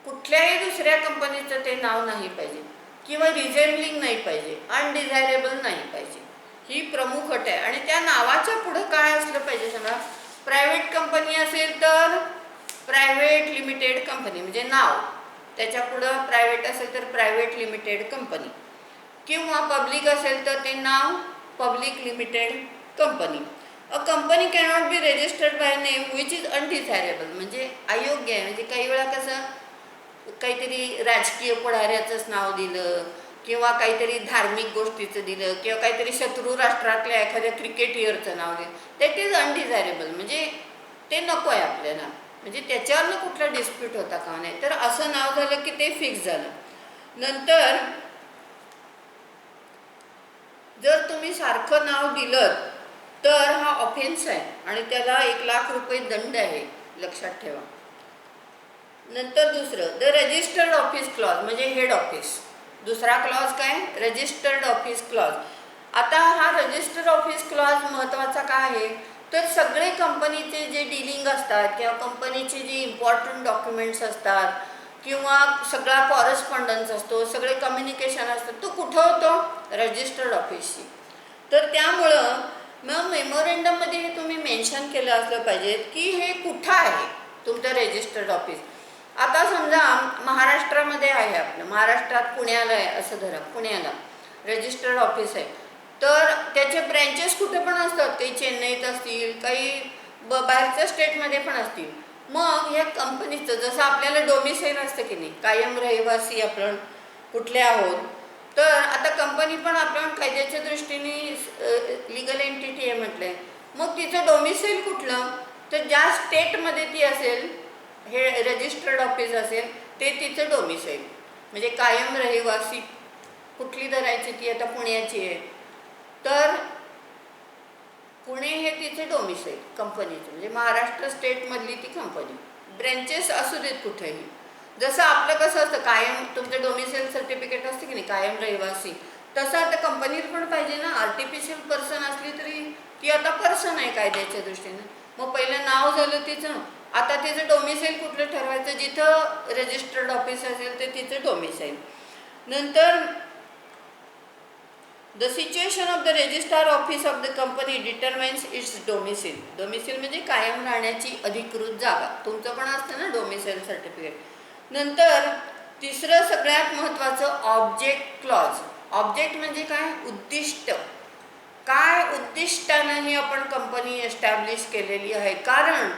कुठल्याही दुसऱ्या कंपनीचं ते नाव नाही पाहिजे किंवा रिझेम्बलिंग नाही पाहिजे, अनडिझायरेबल नाही पाहिजे. ही प्रमुख अट आहे. आणि त्या नावाच्या पुढं काय असलं पाहिजे सांगा? प्रायव्हेट कंपनी असेल तर प्रायव्हेट लिमिटेड कंपनी म्हणजे नाव, त्याच्या पुढं प्रायव्हेट असेल तर प्रायव्हेट लिमिटेड कंपनी, किंवा पब्लिक असेल तर ते नाव public limited company. A company cannot be registered by name which is undesirable, म्हणजे अयोग्य आहे. म्हणजे काही वेळा कसं काहीतरी राजकीय पुढाऱ्याचंच नाव दिलं किंवा काहीतरी धार्मिक गोष्टीचं दिलं किंवा काहीतरी शत्रू राष्ट्रातल्या एखाद्या क्रिकेटियरचं नाव दिलं, दॅट इज अनडिझायरेबल, म्हणजे ते नको आहे आपल्याला. म्हणजे त्याच्यावरनं कुठला डिस्प्यूट होता का नाही. तर असं नाव झालं की ते फिक्स झालं. नंतर जर तुम्ही सारखं नाव दिलं तर हा ऑफेन्स आहे आणि त्याला 1,00,000 रुपये दंड आहे, लक्षात ठेवा. नंतर दुसरं द रजिस्टर्ड ऑफिस क्लॉज म्हणजे हेड ऑफिस. दुसरा क्लॉज काय? Registered office clause. आता हा रजिस्टर्ड ऑफिस क्लॉज महत्त्वाचा का आहे? तर सगळे कंपनीचे जे डीलिंग असतात किंवा कंपनीचे जे इम्पॉर्टंट डॉक्युमेंट्स असतात किंवा सगळा कॉरेस्पॉन्डन्स असतो, सगळे कम्युनिकेशन असतात, तो कुठं होतो? रजिस्टर्ड ऑफिसशी. तर त्यामुळं मग मेमोरंडममध्ये हे तुम्ही मेन्शन केलं असलं पाहिजे की हे कुठं आहे तुमचं रजिस्टर्ड ऑफिस. आता समजा महाराष्ट्रामध्ये आहे, आपलं महाराष्ट्रात पुण्याला आहे असं धरा, पुण्याला रजिस्टर्ड ऑफिस आहे. तर त्याचे ब्रँचेस कुठे पण असतात, काही चेन्नईत असतील, काही बाहेरच्या स्टेटमध्ये पण असतील. मग ह्या कंपनीचं जसं आपल्याला डोमिसाईल असतं की नाही, कायम रहिवासी आपण कुठले आहोत, तर आता कंपनी पण आपण कायद्याच्या दृष्टीने लिगल एंटिटी आहे म्हटलं आहे. मग तिचं डोमिसाईल कुठलं? तर ज्या स्टेटमध्ये ती असेल, हे रजिस्टर्ड ऑफिस असेल, ते तिचं डोमिसाईल. म्हणजे कायम रहिवासी कुठली धरायची? ती आता पुण्याची आहे, तर पुणे हे तिचे डोमिसाईल कंपनीचं, म्हणजे महाराष्ट्र स्टेटमधली ती कंपनी. ब्रँचेस असू देत कुठेही. जसं आपलं कसं असतं कायम तुमचं डोमिसाईल सर्टिफिकेट असते की नाही, कायम रहिवासी, तसं आता कंपनीत पण पाहिजे ना. आर्टिफिशियल पर्सन असली तरी ती आता पर्सन आहे कायद्याच्या दृष्टीने. मग पहिलं नाव झालं तिचं, आता तिचं डोमिसाईल कुठलं ठरवायचं? जिथं रजिस्टर्ड ऑफिस असेल ते तिचं डोमिसाईल. नंतर the situation of the registrar office of the company determines it's domicile. Domicile म्हणजे कायम राहण्याची अधिकृत जागा. तुमचं पण असतं ना डोमिसाईल सर्टिफिकेट. नंतर तिसरं सगळ्यात महत्त्वाचं ऑब्जेक्ट क्लॉज. ऑब्जेक्ट म्हणजे काय? उद्दिष्ट. काय उद्दिष्टानं ही आपण कंपनी एस्टॅब्लिश केलेली आहे? कारण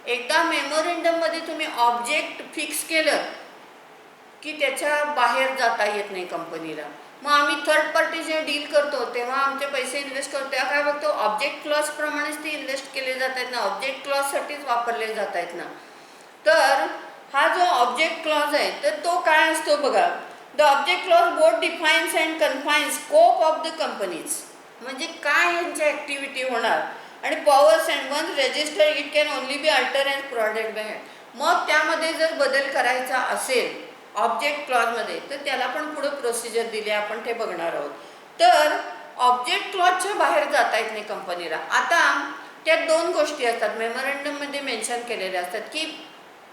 एकदा मेमोरंडममध्ये तुम्ही ऑब्जेक्ट फिक्स केलं की त्याच्या बाहेर जाता येत नाही कंपनीला. मग आम्ही थर्ड पार्टी जे डील करतो तेव्हा आमचे पैसे इन्व्हेस्ट करतो तेव्हा काय बघतो? ऑब्जेक्ट क्लॉज प्रमाणेच ते इन्व्हेस्ट केले जात आहेत ना, ऑब्जेक्ट क्लॉजसाठीच वापरले जात आहेत ना. तर हा जो ऑब्जेक्ट क्लॉज आहे तर तो काय असतो बघा. The object clause both defines and confines scope of the companies, म्हणजे काय यांच्या ॲक्टिव्हिटी होणार, आणि powers and one register it can only be alter and provided by. मग त्यामध्ये जर बदल करायचा असेल ऑब्जेक्ट क्लॉजमध्ये तर त्याला पण पुढं प्रोसिजर दिली, आपण ते बघणार आहोत. तर ऑब्जेक्ट क्लॉजच्या बाहेर जाता येत नाही कंपनीला. आता त्यात दोन गोष्टी असतात मेमोरंडममध्ये मेन्शन केलेल्या असतात की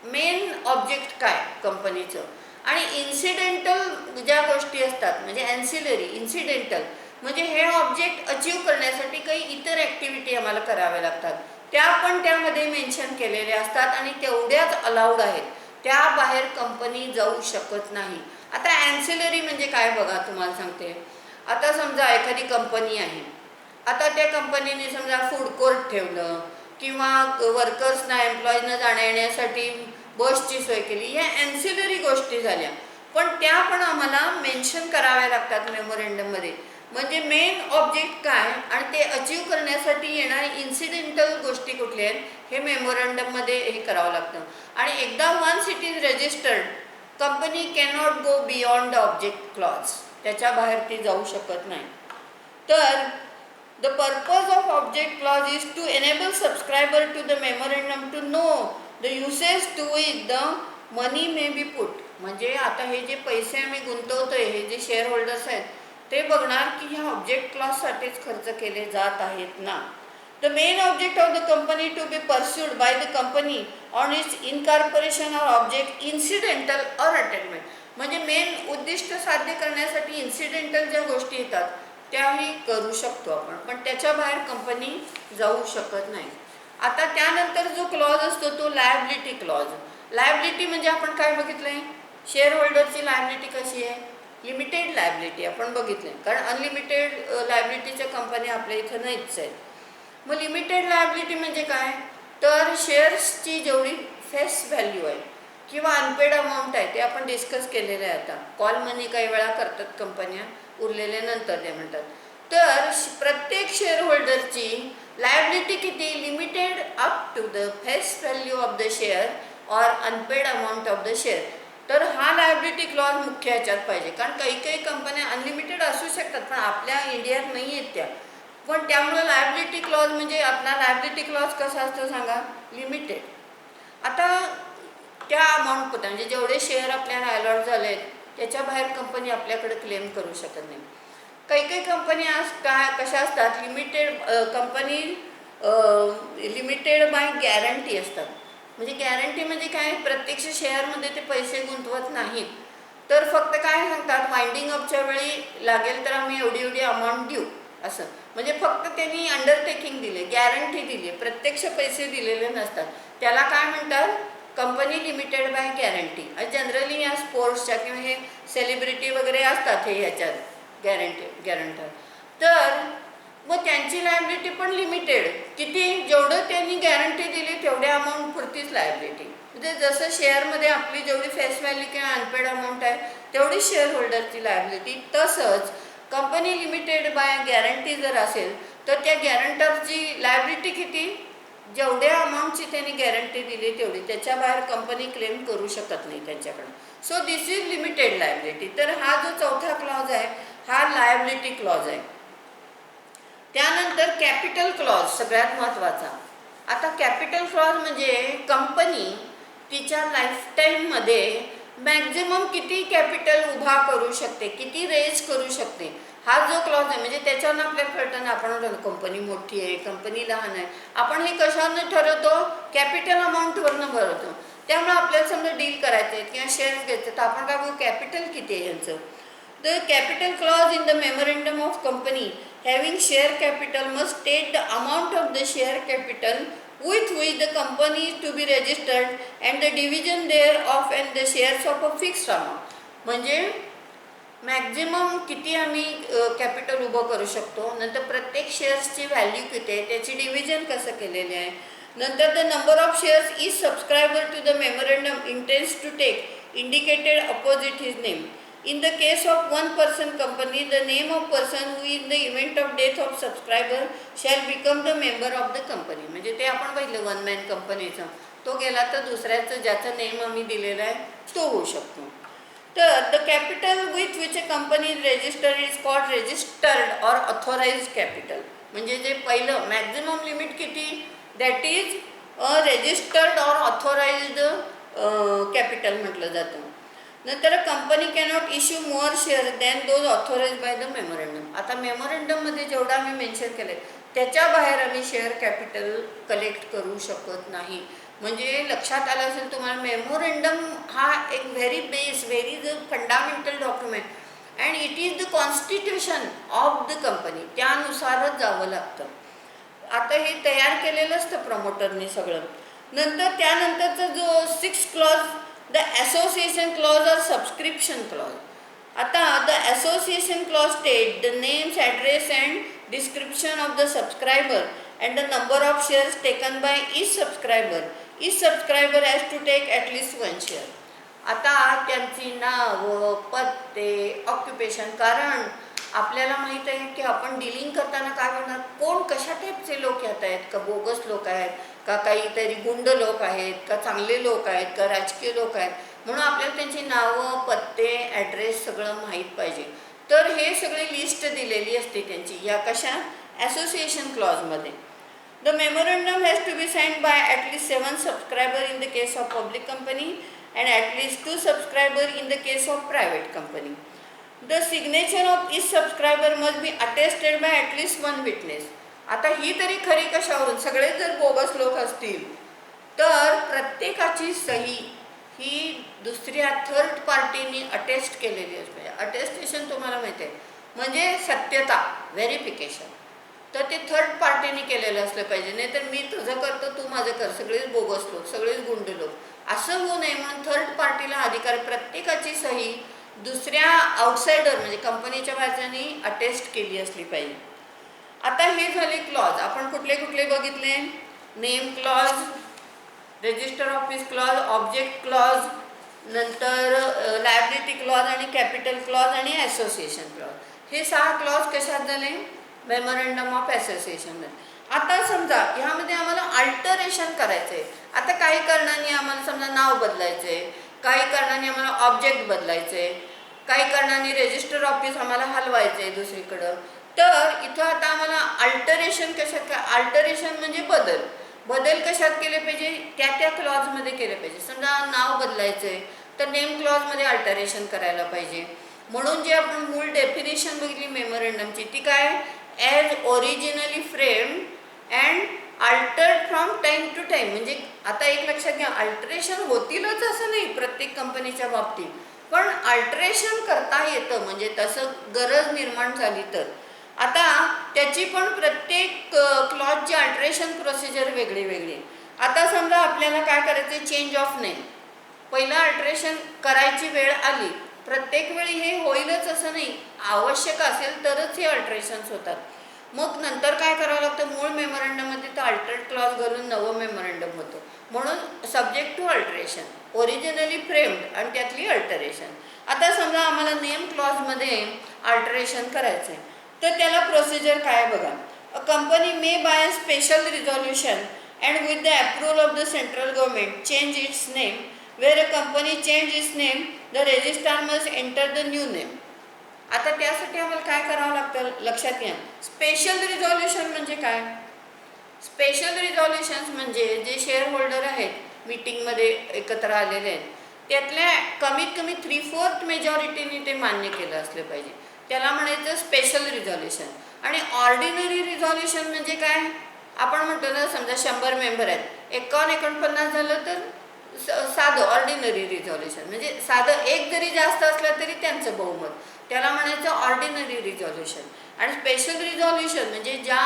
मेन ऑब्जेक्ट काय कंपनीचं, आणि इन्सिडेंटल ज्या गोष्टी असतात म्हणजे ॲन्सिलरी. इन्सिडेंटल म्हणजे हे ऑब्जेक्ट अचीव करण्यासाठी काही इतर ॲक्टिव्हिटी आम्हाला कराव्या लागतात, त्या पण त्यामध्ये मेन्शन केलेल्या असतात आणि तेवढ्याच अलाउड आहेत, त्या बाहेर कंपनी जाऊ शकत नाही. आता ॲन्सिलरी म्हणजे काय बघा, तुम्हाला सांगते. आता समजा एखादी कंपनी आहे, आता त्या कंपनीने समजा फूड कोर्ट ठेवलं किंवा वर्कर्सना एम्प्लॉईजना जाण्या येण्यासाठी बसची सोय केली, या ॲन्सिलरी गोष्टी झाल्या, पण त्या पण आम्हाला मेन्शन कराव्या लागतात मेमोरेंडममध्ये. म्हणजे मेन ऑब्जेक्ट काय आणि ते अचीव करण्यासाठी येणारे इन्सिडेंटल गोष्टी कुठल्या आहेत हे मेमोरेंडममध्ये हे करावं लागतं. आणि एकदा once it is registered, company cannot go beyond the object clause, त्याच्या बाहेर ती जाऊ शकत नाही. तर the purpose of object clause is to enable subscriber to the memorandum to know the usage to which the money may be put. म्हणजे आता हे जे पैसे आम्ही गुंतवतोय, हे जे शेअर होल्डर्स आहेत ते बघणार की ह्या ऑब्जेक्ट क्लॉजसाठीच खर्च केले जात आहेत ना. The main object of the company to be pursued by the company on its incorporation or object incidental or attainment. म्हणजे मेन उद्दिष्ट साध्य करण्यासाठी इन्सिडेंटल ज्या गोष्टी येतात त्याही करू शकतो आपण, पण त्याच्या बाहेर कंपनी जाऊ शकत नाही. आता त्यानंतर जो क्लॉज असतो तो लायबिलिटी क्लॉज. लायबिलिटी म्हणजे आपण काय बघितलंय, शेअर होल्डरची लायबिलिटी कशी आहे, लिमिटेड लायबिलिटी आपण बघितले, कारण अनलिमिटेड लायबिलिटीच्या कंपन्या आपल्या इथं नाहीच आहेत. मग लिमिटेड लायबिलिटी म्हणजे काय, तर शेअर्सची जेवढी फेस व्हॅल्यू आहे किंवा अनपेड अमाऊंट आहे ते आपण डिस्कस केलेलं आहे. आता कॉल मनी काही वेळा करतात कंपन्या, उरलेले नंतर ते म्हणतात. तर प्रत्येक शेअर होल्डरची लायबिलिटी किती, limited up to the face value of the share or unpaid amount of the share. तर हा लायबिलिटी क्लॉज मुख्य ह्याच्यात पाहिजे, कारण काही काही कंपन्या अनलिमिटेड असू शकतात पण आपल्या इंडियात नाही आहेत त्या, पण त्यामुळे लायबिलिटी क्लॉज म्हणजे आपला लायबिलिटी क्लॉज कसा असतो सांगा, लिमिटेड. आता त्या अमाऊंट पता म्हणजे जेवढे शेअर आपल्याला अलॉट झाले आहेत त्याच्या बाहेर कंपनी आपल्याकडे क्लेम करू शकत नाही. काही काही कंपन्या काय कशा असतात, limited company limited by guarantee असतात. म्हणजे गॅरंटी म्हणजे काय, प्रत्यक्ष शेअरमध्ये ते पैसे गुंतवत नाहीत, तर फक्त काय सांगतात वाइंडिंग अपच्या वेळी लागेल तर आम्ही एवढी एवढी अमाऊंट देऊ असं. म्हणजे फक्त त्यांनी अंडरटेकिंग दिले, गॅरंटी दिली, प्रत्यक्ष पैसे दिलेले नसतात. त्याला काय म्हणतात, company limited by guarantee. Generally या स्पोर्ट्सच्या किंवा हे सेलिब्रिटी वगैरे असतात हे ह्याच्यात गॅरंटर. तर मग त्यांची लायबिलिटी पण लिमिटेड, किती, जेवढं त्यांनी गॅरंटी दिली तेवढ्या अमाऊंट पुरतीच लायबिलिटी. म्हणजे जसं शेअरमध्ये आपली जेवढी फेस व्हॅल्यू किंवा अनपेड अमाऊंट आहे तेवढी शेअर होल्डरची लायबिलिटी. तसंच कंपनी लिमिटेड बाय गॅरंटी जर असेल तर त्या गॅरंटरची लायबिलिटी किती, जेवढ्या अमाऊंटची त्यांनी गॅरंटी दिली तेवढी, त्याच्या बाहेर कंपनी क्लेम करू शकत नाही त्यांच्याकडे. So this is limited liability. तर हा जो चौथा क्लॉज आहे हा लायबिलिटी क्लॉज आहे. त्यानंतर कॅपिटल क्लॉज सगळ्यात महत्त्वाचा. आता कॅपिटल क्लॉज म्हणजे कंपनी तिच्या लाईफटाईममध्ये मॅक्झिमम किती कॅपिटल उभा करू शकते, किती रेज करू शकते, हा जो क्लॉज आहे. म्हणजे त्याच्यानं आपल्याला कळतं ना, आपण कंपनी मोठी आहे कंपनी लहान आहे, आपण हे कशानं ठरवतो, कॅपिटल अमाऊंटवरनं भरवतो. त्यामुळे आपल्याला समजा डील करायचं आहे किंवा शेअर्स घ्यायचे तर आपण काय बघू, कॅपिटल किती आहे यांचं. The capital clause in the memorandum of company having share capital must state the amount of the share capital with which the company is to be registered and the division thereof and the shares of a fixed amount. म्हणजे maximum किती आम्ही capital उभं करू शकतो, नंतर प्रत्येक शेअर्सची value किती आहे, त्याची डिव्हिजन कसं केलेले आहे, नंतर the number of shares is subscriber to the memorandum intends to take indicated opposite his name. In the case of one person company, the name of person who in the event of death of subscriber shall become the member of the company. म्हणजे ते आपण पाहिलं one man कंपनीचं, तो गेला तर दुसऱ्याचं ज्याचा नेम आम्ही दिलेला आहे तो होऊ शकतो. तर the capital with which a company registered is called registered or authorised capital. म्हणजे जे पहिलं मॅक्झिमम लिमिट किती, that is a registered or authorised capital म्हटलं जातं. नंतर company cannot issue more share than those authorise by the memorandum. आता मेमोरेंडममध्ये जेवढं आम्ही मेन्शन केलं त्याच्या बाहेर आम्ही शेअर कॅपिटल कलेक्ट करू शकत नाही. म्हणजे लक्षात आलं असेल तुम्हाला, मेमोरेंडम हा एक very fundamental document and it is the constitution of the company, त्यानुसारच जावं लागतं. आता हे तयार केलेलं असतं प्रमोटरने सगळं. नंतर त्यानंतरचा जो 6th clause, the association clause or subscription clause. आता the association clause state the names, address and description of the subscriber and the number of shares taken by each subscriber has to take at least one share. आता त्यांची नाव, पत्ते, occupation, कारण आपल्याला माहीत आहे की आपण डीलिंग करताना काय होणार, कोण कशा टाईपचे लोक येत आहेत, का बोगस लोक आहेत, का काहीतरी गुंड लोक आहेत, का चांगले लोक आहेत, का राजकीय लोक आहेत, म्हणून आपल्याला त्यांची नावं, पत्ते, ॲड्रेस सगळं माहीत पाहिजे. तर हे सगळे लिस्ट दिलेली असते त्यांची या कशा असोसिएशन क्लॉजमध्ये. The memorandum has to be signed by at least 7 subscriber in the case of public company and at least 2 subscribers in the case of private company. The signature of each subscriber must be attested by at least one witness. आता ही तरी खरी कशावरून, सगळे जर bogus लोक असतील तर प्रत्येकाची सही ही दुसऱ्या थर्ड पार्टीनी अटेस्ट केलेली असते. अटेस्टेशन तुम्हाला माहिती आहे म्हणजे सत्यता, व्हेरिफिकेशन. तर ते थर्ड पार्टीने केलेलं असलं पाहिजे. नाही तर मी तुझं करतो तू माझं कर, सगळेच बोगस लोक, सगळेच गुंड लोक, असं होऊ नये म्हणून थर्ड पार्टीला अधिकार प्रत्येकाची सही दुसऱ्या आउटसाइडर म्हणजे कंपनीच्या बाजूने अटेस्ट केली असली पाहिजे. आता हे झाले क्लॉज. आपण कुठले कुठले बघितले, name clause, register office clause, object clause, नंतर लायबिलिटी क्लॉज आणि कॅपिटल क्लॉज आणि असोसिएशन क्लॉज. हे 6 क्लॉज कशात झाले, मेमोरंडम ऑफ असोसिएशन. आता समजा ह्यामध्ये आम्हाला अल्टरेशन करायचं आहे. आता काही कारणांनी आम्हाला समजा नाव बदलायचं आहे, काही कारणांनी आम्हाला ऑब्जेक्ट बदलायचं आहे, काही कारणांनी रजिस्टर ऑफिस आम्हाला हलवायचं आहे दुसरीकडं. तर इथं आता आम्हाला अल्टरेशन कशात, का अल्टरेशन म्हणजे बदल कशात केले पाहिजे, त्या क्लॉजमध्ये केले पाहिजे. समजा नाव बदलायचं आहे तर नेम क्लॉजमध्ये अल्टरेशन करायला पाहिजे. म्हणून जे आपण मूळ डेफिनेशन बघितली मेमोरंडमची ती काय, as originally framed and altered from time to time. म्हणजे आता एक लक्षात घ्या, अल्टरेशन होतीलच असं नाही प्रत्येक कंपनीच्या बाबतीत, पण अल्टरेशन करता येतं म्हणजे तसं गरज निर्माण झाली तर. आता त्याची पण प्रत्येक क्लॉजची अल्टरेशन प्रोसिजर वेगळी. आता समजा आपल्याला काय करायचं, चेंज ऑफ नेम, पहिलं अल्टरेशन करायची वेळ आली, प्रत्येक वेळी हे होईलच असं नाही, आवश्यक असेल तरच हे अल्टरेशन्स होतात. मग नंतर काय करावं लागतं, मूळ मेमोरंडममध्ये तर अल्टर्ड क्लॉज घालून नवं मेमोरंडम होतं. म्हणून subject to alteration, originally framed आणि त्यातली अल्टरेशन. आता समजा आम्हाला नेम क्लॉजमध्ये अल्टरेशन करायचं आहे तर त्याला प्रोसिजर काय बघा. A company may by a special resolution and with the approval of the central government change its name. Where a company change its name the registrar must enter the new name. आता त्यासाठी आम्हाला काय करावं लागतं लक्षात घ्या. Special resolution म्हणजे काय, स्पेशल रिझॉल्युशन्स म्हणजे जे शेअर होल्डर आहेत मीटिंगमध्ये एकत्र आलेले आहेत त्यातल्या कमीत कमी 3/4 मेजॉरिटीने ते मान्य केलं असलं पाहिजे, त्याला म्हणायचं स्पेशल रिझॉल्युशन. आणि ऑर्डिनरी रिझॉल्युशन म्हणजे काय, आपण म्हणतो ना समजा 100 मेंबर आहेत, 51-49 झालं तर साधं ऑर्डिनरी रिझॉल्युशन म्हणजे साधं एक जरी जास्त असलं तरी त्यांचं बहुमत, त्याला म्हणायचं ऑर्डिनरी रिझॉल्युशन. आणि स्पेशल रिझॉल्युशन म्हणजे ज्या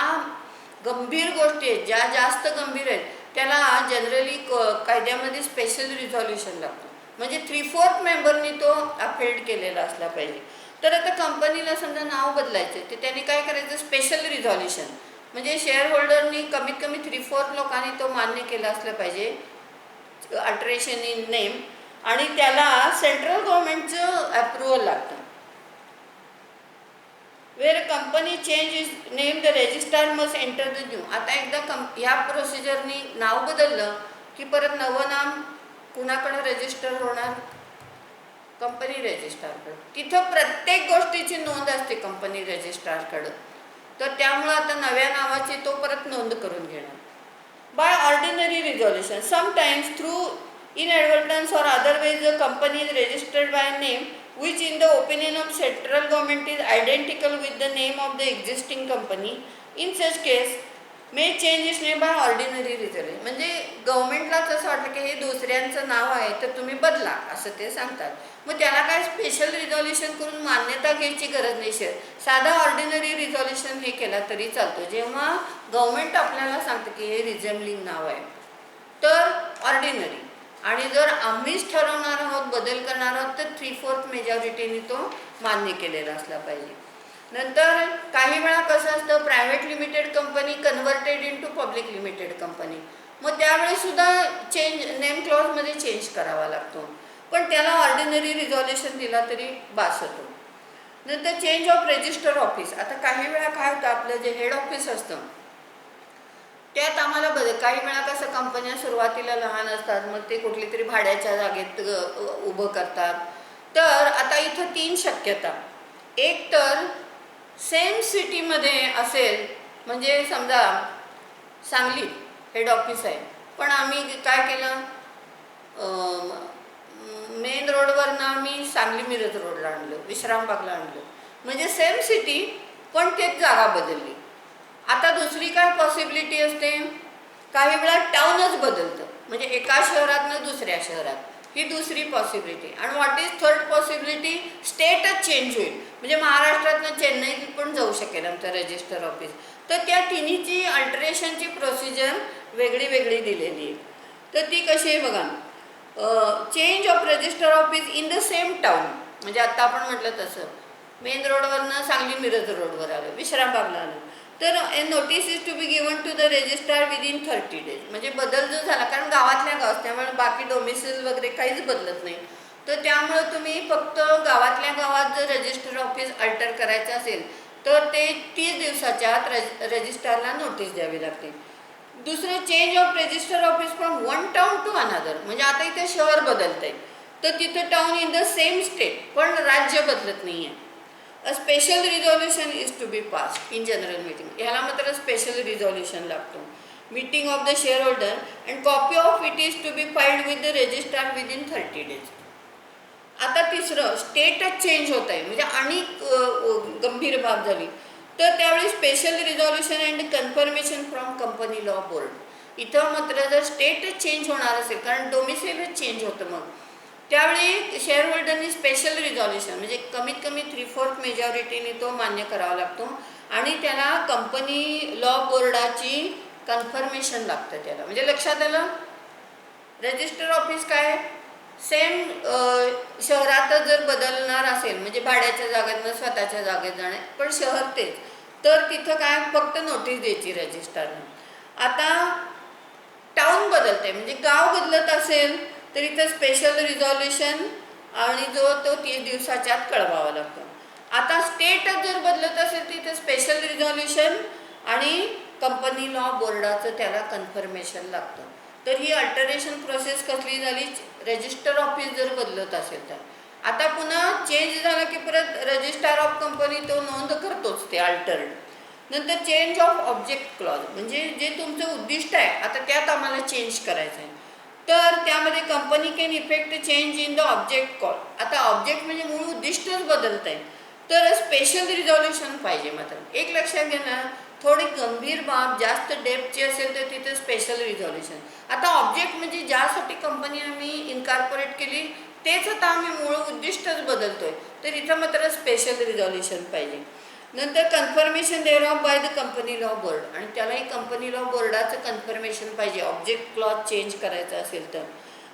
गंभीर गोष्टी आहेत, ज्या जास्त गंभीर आहेत त्याला जनरली कायद्यामध्ये स्पेशल रिझॉल्युशन लागतं, म्हणजे 3/4 मेंबरनी तो अफेल्ड केलेला असला पाहिजे. तर आता कंपनीला समजा नाव बदलायचं तर त्यांनी काय करायचं, स्पेशल रिझॉल्युशन म्हणजे शेअर होल्डरनी कमीत कमी 3/4 लोकांनी तो मान्य केला असलं पाहिजे अल्टरेशन इन नेम, आणि त्याला सेंट्रल गव्हर्नमेंटचं अप्रुव्हल लागतं. Where company change is name the registrar must enter the new. आता एकदा ह्या प्रोसिजरनी नाव बदललं की परत नवं नाम कुणाकडे रजिस्टर होणार, कंपनी रजिस्ट्रारकडे. तिथं प्रत्येक गोष्टीची नोंद असते कंपनी रजिस्ट्रारकडं, तर त्यामुळं आता नव्या नावाची तो परत नोंद करून घेणार. By ordinary resolution sometimes through inadvertence or otherwise the company is registered by a name which in the opinion of central government is identical with the name of the existing company. In such case may change its name by ordinary resolution. म्हणजे गव्हर्नमेंटलाच असं वाटलं की हे दुसऱ्यांचं नाव आहे तर तुम्ही बदला असं ते सांगतात, मग त्याला काय स्पेशल रिझॉल्युशन करून मान्यता घ्यायची गरज नाही. साधा ऑर्डिनरी रिझॉल्युशन हे केला तरी चालतो. जेव्हा गव्हर्नमेंट आपल्याला सांगतं की हे रिझेम्बलिंग नाव आहे तर ऑर्डिनरी, आणि जर आम्हीच ठरवणार आहोत बदल करणार आहोत तर 3/4 मेजॉरिटीने तो मान्य केलेला असला पाहिजे. नंतर काही वेळा कसं असतं, private limited company converted into public limited company, मग त्यावेळी सुद्धा नेम क्लॉजमध्ये चेंज करावा लागतो, पण त्याला ऑर्डिनरी रिझॉल्युशन दिला तरी बास होतो. नंतर चेंज ऑफ रजिस्टर ऑफिस. आता काही वेळा काय होतं, आपलं जे हेड ऑफिस असतं त्यात आम्हाला काही वेळा कसं कंपन्या सुरुवातीला लहान असतात, मग ते कुठली तरी भाड्याच्या जागेत उभं करतात. तर आता इथं 3 शक्यता. एक तर सेम सिटीमध्ये असेल, म्हणजे समजा सांगली हेड ऑफिस आहे, पण आम्ही काय केलं, मेन रोडवरनं आम्ही सांगली मिरज रोडला आणलं, विश्रामबागला आणलं, म्हणजे सेम सिटी पण तेच जागा बदलली. आता दुसरी काय पॉसिबिलिटी असते, काही वेळा टाऊनच बदलतं, म्हणजे एका शहरातनं दुसऱ्या शहरात, ही दुसरी पॉसिबिलिटी. आणि व्हॉट इज थर्ड पॉसिबिलिटी, स्टेटच चेंज होईल, म्हणजे महाराष्ट्रातनं चेन्नईत पण जाऊ शकेल आमचं रजिस्टर ऑफिस. तर त्या तिन्हीची अल्टरेशनची प्रोसिजर वेगळी वेगळी दिलेली आहे. तर ती कशी आहे बघा, change of register office in the same town, म्हणजे आत्ता आपण म्हटलं तसं मेन रोडवरनं सांगली मिरज रोडवर आलं, विश्रामबागला आलं, तर notice is to be given to the registrar within 30 days. म्हणजे बदल जो झाला, कारण गावातल्या गावात, त्यामुळे बाकी डोमिसाईल वगैरे काहीच बदलत नाही, तर त्यामुळं तुम्ही फक्त गावातल्या गावात जर रजिस्टर ऑफिस अल्टर करायचं असेल तर ते 30 दिवसाच्या आत रजिस्ट्रारला नोटीस द्यावी लागते. दुसरं, change of register office from one town to another, म्हणजे आता इथे शहर बदलत आहे, तर तिथं town in the same state, पण राज्य बदलत नाही आहे. A special resolution is to be pass in general meeting. ह्याला मात्र स्पेशल रिझॉल्युशन लागतो. Meeting of the share holder and copy of it is to be filed with the registrar within 30 days. आता तिसरं, स्टेटच चेंज होत आहे, म्हणजे आणि गंभीर बाब झाली, तर त्यावेळी special resolution and confirmation from company law board. इथं मात्र जर स्टेटच चेंज होणार असेल, कारण डोमिसाईलच चेंज होतं, मग त्यावेळी शेअर होल्डरनी स्पेशल रिझॉल्युशन, म्हणजे कमीत कमी 3/4 मेजॉरिटीने तो मान्य करावा लागतो, आणि त्याला कंपनी लॉ बोर्डाची कन्फर्मेशन लागतं त्याला. म्हणजे लक्षात आलं, रजिस्टर ऑफिस काय सेम शहरातच जर बदलणार असेल, म्हणजे भाड्याच्या जागेतनं स्वतःच्या जागेत जाणे, पण शहर तेच, तर तिथं काय फक्त नोटीस द्यायची रजिस्ट्रारनं. आता टाऊन बदलते, म्हणजे गाव बदलत असेल तर इथं स्पेशल रिझॉल्युशन आणि जो तो 30 दिवसाच्या आत कळवावा लागतो. आता स्टेटच जर बदलत असेल तिथं स्पेशल रिझॉल्युशन आणि कंपनी लॉ बोर्डाचं त्याला कन्फर्मेशन लागतं. तर ही अल्टरेशन प्रोसेस कसली झाली, रजिस्टर ऑफिस जर बदलत असेल तर. आता पुन्हा चेंज झालं की परत रजिस्ट्रार ऑफ कंपनी तो नोंद करतोच ते अल्टर्ड. नंतर चेंज ऑफ ऑब्जेक्ट क्लॉज, म्हणजे जे तुमचं उद्दिष्ट आहे आता त्यात आम्हाला चेंज करायचं आहे, तर त्यामध्ये company can effect change in the object call. आता ऑब्जेक्ट म्हणजे मूळ उद्दिष्टच बदलत आहे, तर स्पेशल रिझॉल्युशन पाहिजे. मात्र एक लक्षात घेणार, थोडी गंभीर बाब जास्त डेप्थची असेल तर तिथे स्पेशल रिझॉल्युशन. आता ऑब्जेक्ट म्हणजे ज्यासाठी कंपनी आम्ही इन्कॉर्पोरेट केली तेच आता आम्ही मूळ उद्दिष्टच बदलतोय, तर इथं मात्र स्पेशल रिझॉल्युशन पाहिजे. नंतर confirmation thereof by the company law board, आणि त्यालाही कंपनी लॉ बोर्डाचं कन्फर्मेशन पाहिजे ऑब्जेक्ट क्लॉज चेंज करायचं असेल तर.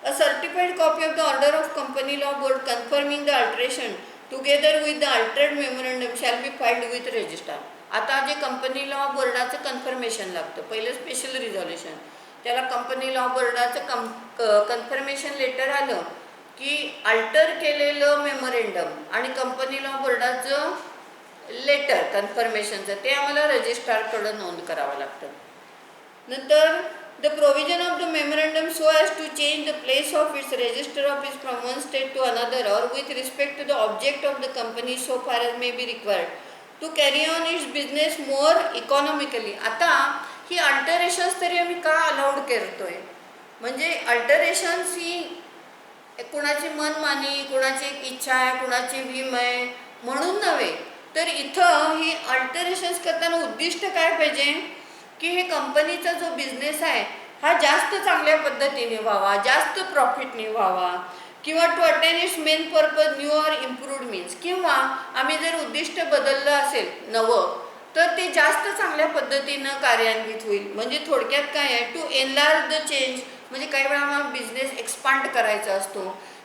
A certified copy of the order of company law board confirming the alteration together with the altered memorandum shall be filed with registrar. आता जे company law बोर्डाचं confirmation लागतं, पहिलं स्पेशल रिझॉल्युशन, त्याला company law बोर्डाचं कन्फर्मेशन लेटर आलं की alter केलेलं मेमोरेंडम आणि कंपनी लॉ बोर्डाचं लेटर कन्फर्मेशनचं ते आम्हाला रजिस्ट्रारकडं नोंद करावं लागतं. नंतर the provision of the memorandum so as to change the place of its register office from one state to another or with respect to the object of the company so far as may be required to carry on its business more economically. आता ही अल्टरेशन्स तरी आम्ही का allowed करतोय, म्हणजे अल्टरेशन्स ही कुणाची मनमानी, कुणाची एक इच्छा आहे, कुणाची व्हीम आहे म्हणून नव्हे, तर इथं ही अल्टरेशन्स करताना उद्दिष्ट काय पाहिजे की हे कंपनीचा जो बिझनेस आहे हा जास्त चांगल्या पद्धतीने व्हावा, जास्त प्रॉफिटने व्हावा, किंवा to attain its main purpose new or improved means, किंवा आम्ही जर उद्दिष्ट बदललं असेल नवं तर ते जास्त चांगल्या पद्धतीनं कार्यान्वित होईल. म्हणजे थोडक्यात काय आहे, टू एनलार्ज द चेंज, म्हणजे काही वेळा आम्हाला बिझनेस एक्सपांड करायचा असतो,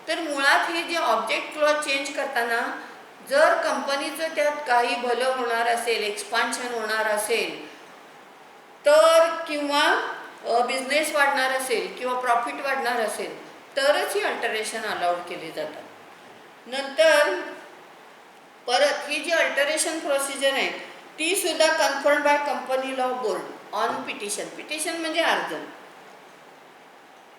तर मुळात हे जे ऑब्जेक्ट क्लॉज चेंज करताना जर कंपनीचं त्यात काही भलं होणार असेल, एक्सपान्शन होणार असेल तर, किंवा बिझनेस वाढणार असेल किंवा प्रॉफिट वाढणार असेल तरच ही अल्टरेशन अलाउड केली जातात. नंतर परत ही जी अल्टरेशन प्रोसिजर आहे ती सुद्धा confirm by company law board on petition. Petition म्हणजे अर्ज.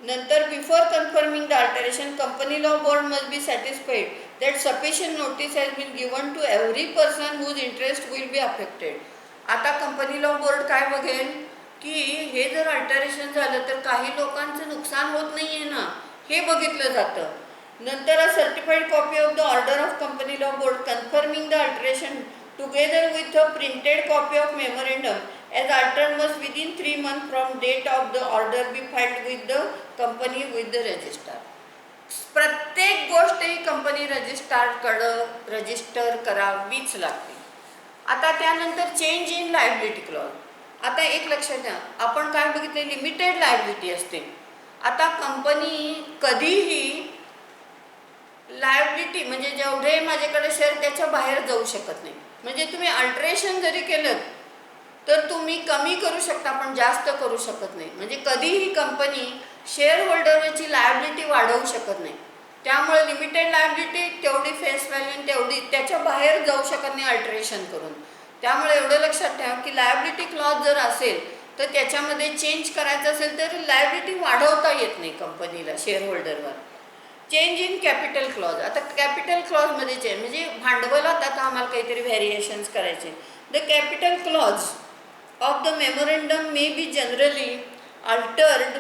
नंतर before confirming the alteration company law board must be satisfied that sufficient notice has been given to every person whose interest will be affected. आता company law board काय बघेल की हे जर alteration झालं तर काही लोकांचं नुकसान होत नाही आहे ना, हे बघितलं जातं. नंतर a certified copy of the order of company law board confirming the alteration together with a printed copy of memorandum as altered must within 3 months from date of the order be filed with the company with the registrar. प्रत्येक गोष्ट ही company रजिस्ट्रारकडं register करावीच लागते. आता त्यानंतर change in liability clause. आता एक लक्षात घ्या, आपण काय बघितले, लिमिटेड लायबिलिटी असते. आता कंपनी कधीही लायबिलिटी म्हणजे जेवढे माझ्याकडे शेअर त्याच्या बाहेर जाऊ शकत नाही. म्हणजे तुम्ही अल्टरेशन जरी केलं तर तुम्ही कमी करू शकता पण जास्त करू शकत नाही. म्हणजे कधीही कंपनी शेअर होल्डरची लायबिलिटी वाढवू शकत नाही. त्यामुळे लिमिटेड लायबिलिटी तेवढी फेस व्हॅल्यू तेवढी त्याच्या बाहेर जाऊ शकत नाही अल्टरेशन करून. त्यामुळे एवढं लक्षात ठेवा की लायबिलिटी क्लॉज जर असेल तर त्याच्यामध्ये चेंज करायचं असेल तर लायबिलिटी वाढवता येत नाही कंपनीला शेअर होल्डरवर. Change in capital clause. आता कॅपिटल क्लॉजमध्ये चेंज म्हणजे भांडवलात आता आम्हाला काहीतरी व्हेरिएशन्स करायचे. The capital clause of the memorandum may be generally altered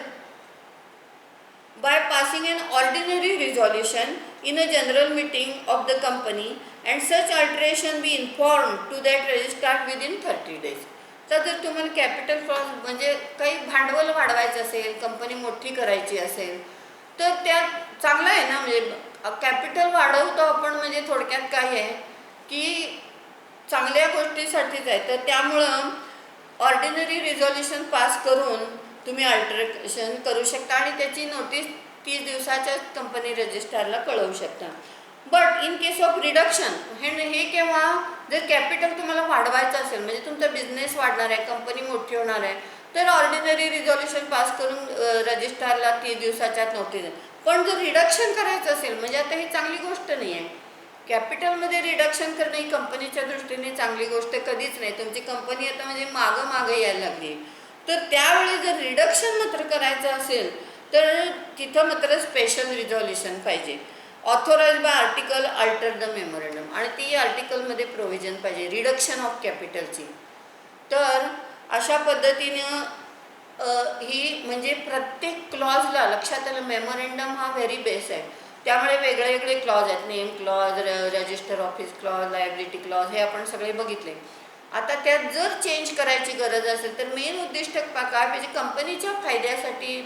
by passing an ordinary resolution in a general meeting of the company and such alteration be informed to that registrar within 30 days. तर जर तुम्हाला capital clause म्हणजे काही भांडवल वाढवायचं असेल, company मोठी करायची असेल तर त्यात चांगलं आहे ना. म्हणजे कॅपिटल वाढवतो आपण म्हणजे थोडक्यात काय आहे की चांगल्या गोष्टीसाठीच आहे. तर त्यामुळं ऑर्डिनरी रिझॉल्युशन पास करून तुम्ही अल्टरेशन करू शकता आणि त्याची नोटीस 30 दिवसाच्या कंपनी रजिस्ट्रारला कळवू शकता. But in case of reduction हे केव्हा, जर कॅपिटल तुम्हाला वाढवायचं असेल म्हणजे तुमचा बिझनेस वाढणार आहे, कंपनी मोठी होणार आहे तर ऑर्डिनरी रिझॉल्युशन पास करून रजिस्ट्रारला 30 दिवसाच्यात नोटीस. पण जर रिडक्शन करायचं असेल म्हणजे आता ही चांगली गोष्ट नाही आहे. कॅपिटलमध्ये रिडक्शन करणं ही कंपनीच्या दृष्टीने चांगली गोष्ट कधीच नाही. तुमची कंपनी आता म्हणजे मागं यायला लागली तर त्यावेळी जर रिडक्शन मात्र करायचं असेल तर तिथं मात्र स्पेशल रिझॉल्युशन पाहिजे. Authorise by article alter the memorandum आणि ती आर्टिकलमध्ये प्रोव्हिजन पाहिजे रिडक्शन ऑफ कॅपिटलची. तर अशा पद्धतीनं ही म्हणजे प्रत्येक क्लॉजला लक्षात आलं. मेमोरेंडम हा व्हेरी बेस आहे. त्यामुळे वेगळे वेगळे क्लॉज आहेत. Name clause, register office clause, liability clause हे आपण सगळे बघितले. आता त्यात जर चेंज करायची गरज असेल तर मेन उद्दिष्ट काय पाहिजे, कंपनीच्या फायद्यासाठी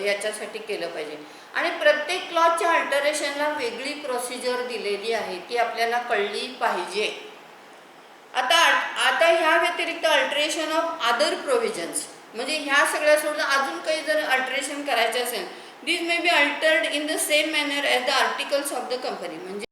याच्यासाठी केलं पाहिजे. आणि प्रत्येक क्लॉजच्या अल्टरेशनला वेगळी प्रोसिजर दिलेली आहे ती आपल्याला कळली पाहिजे. आता ह्या व्यतिरिक्त अल्टरेशन ऑफ अदर प्रोव्हिजन्स म्हणजे ह्या सगळ्या सोडून अजून काही जर अल्टरेशन करायचं असेल, these may be altered in the same manner as the articles of the company. म्हणजे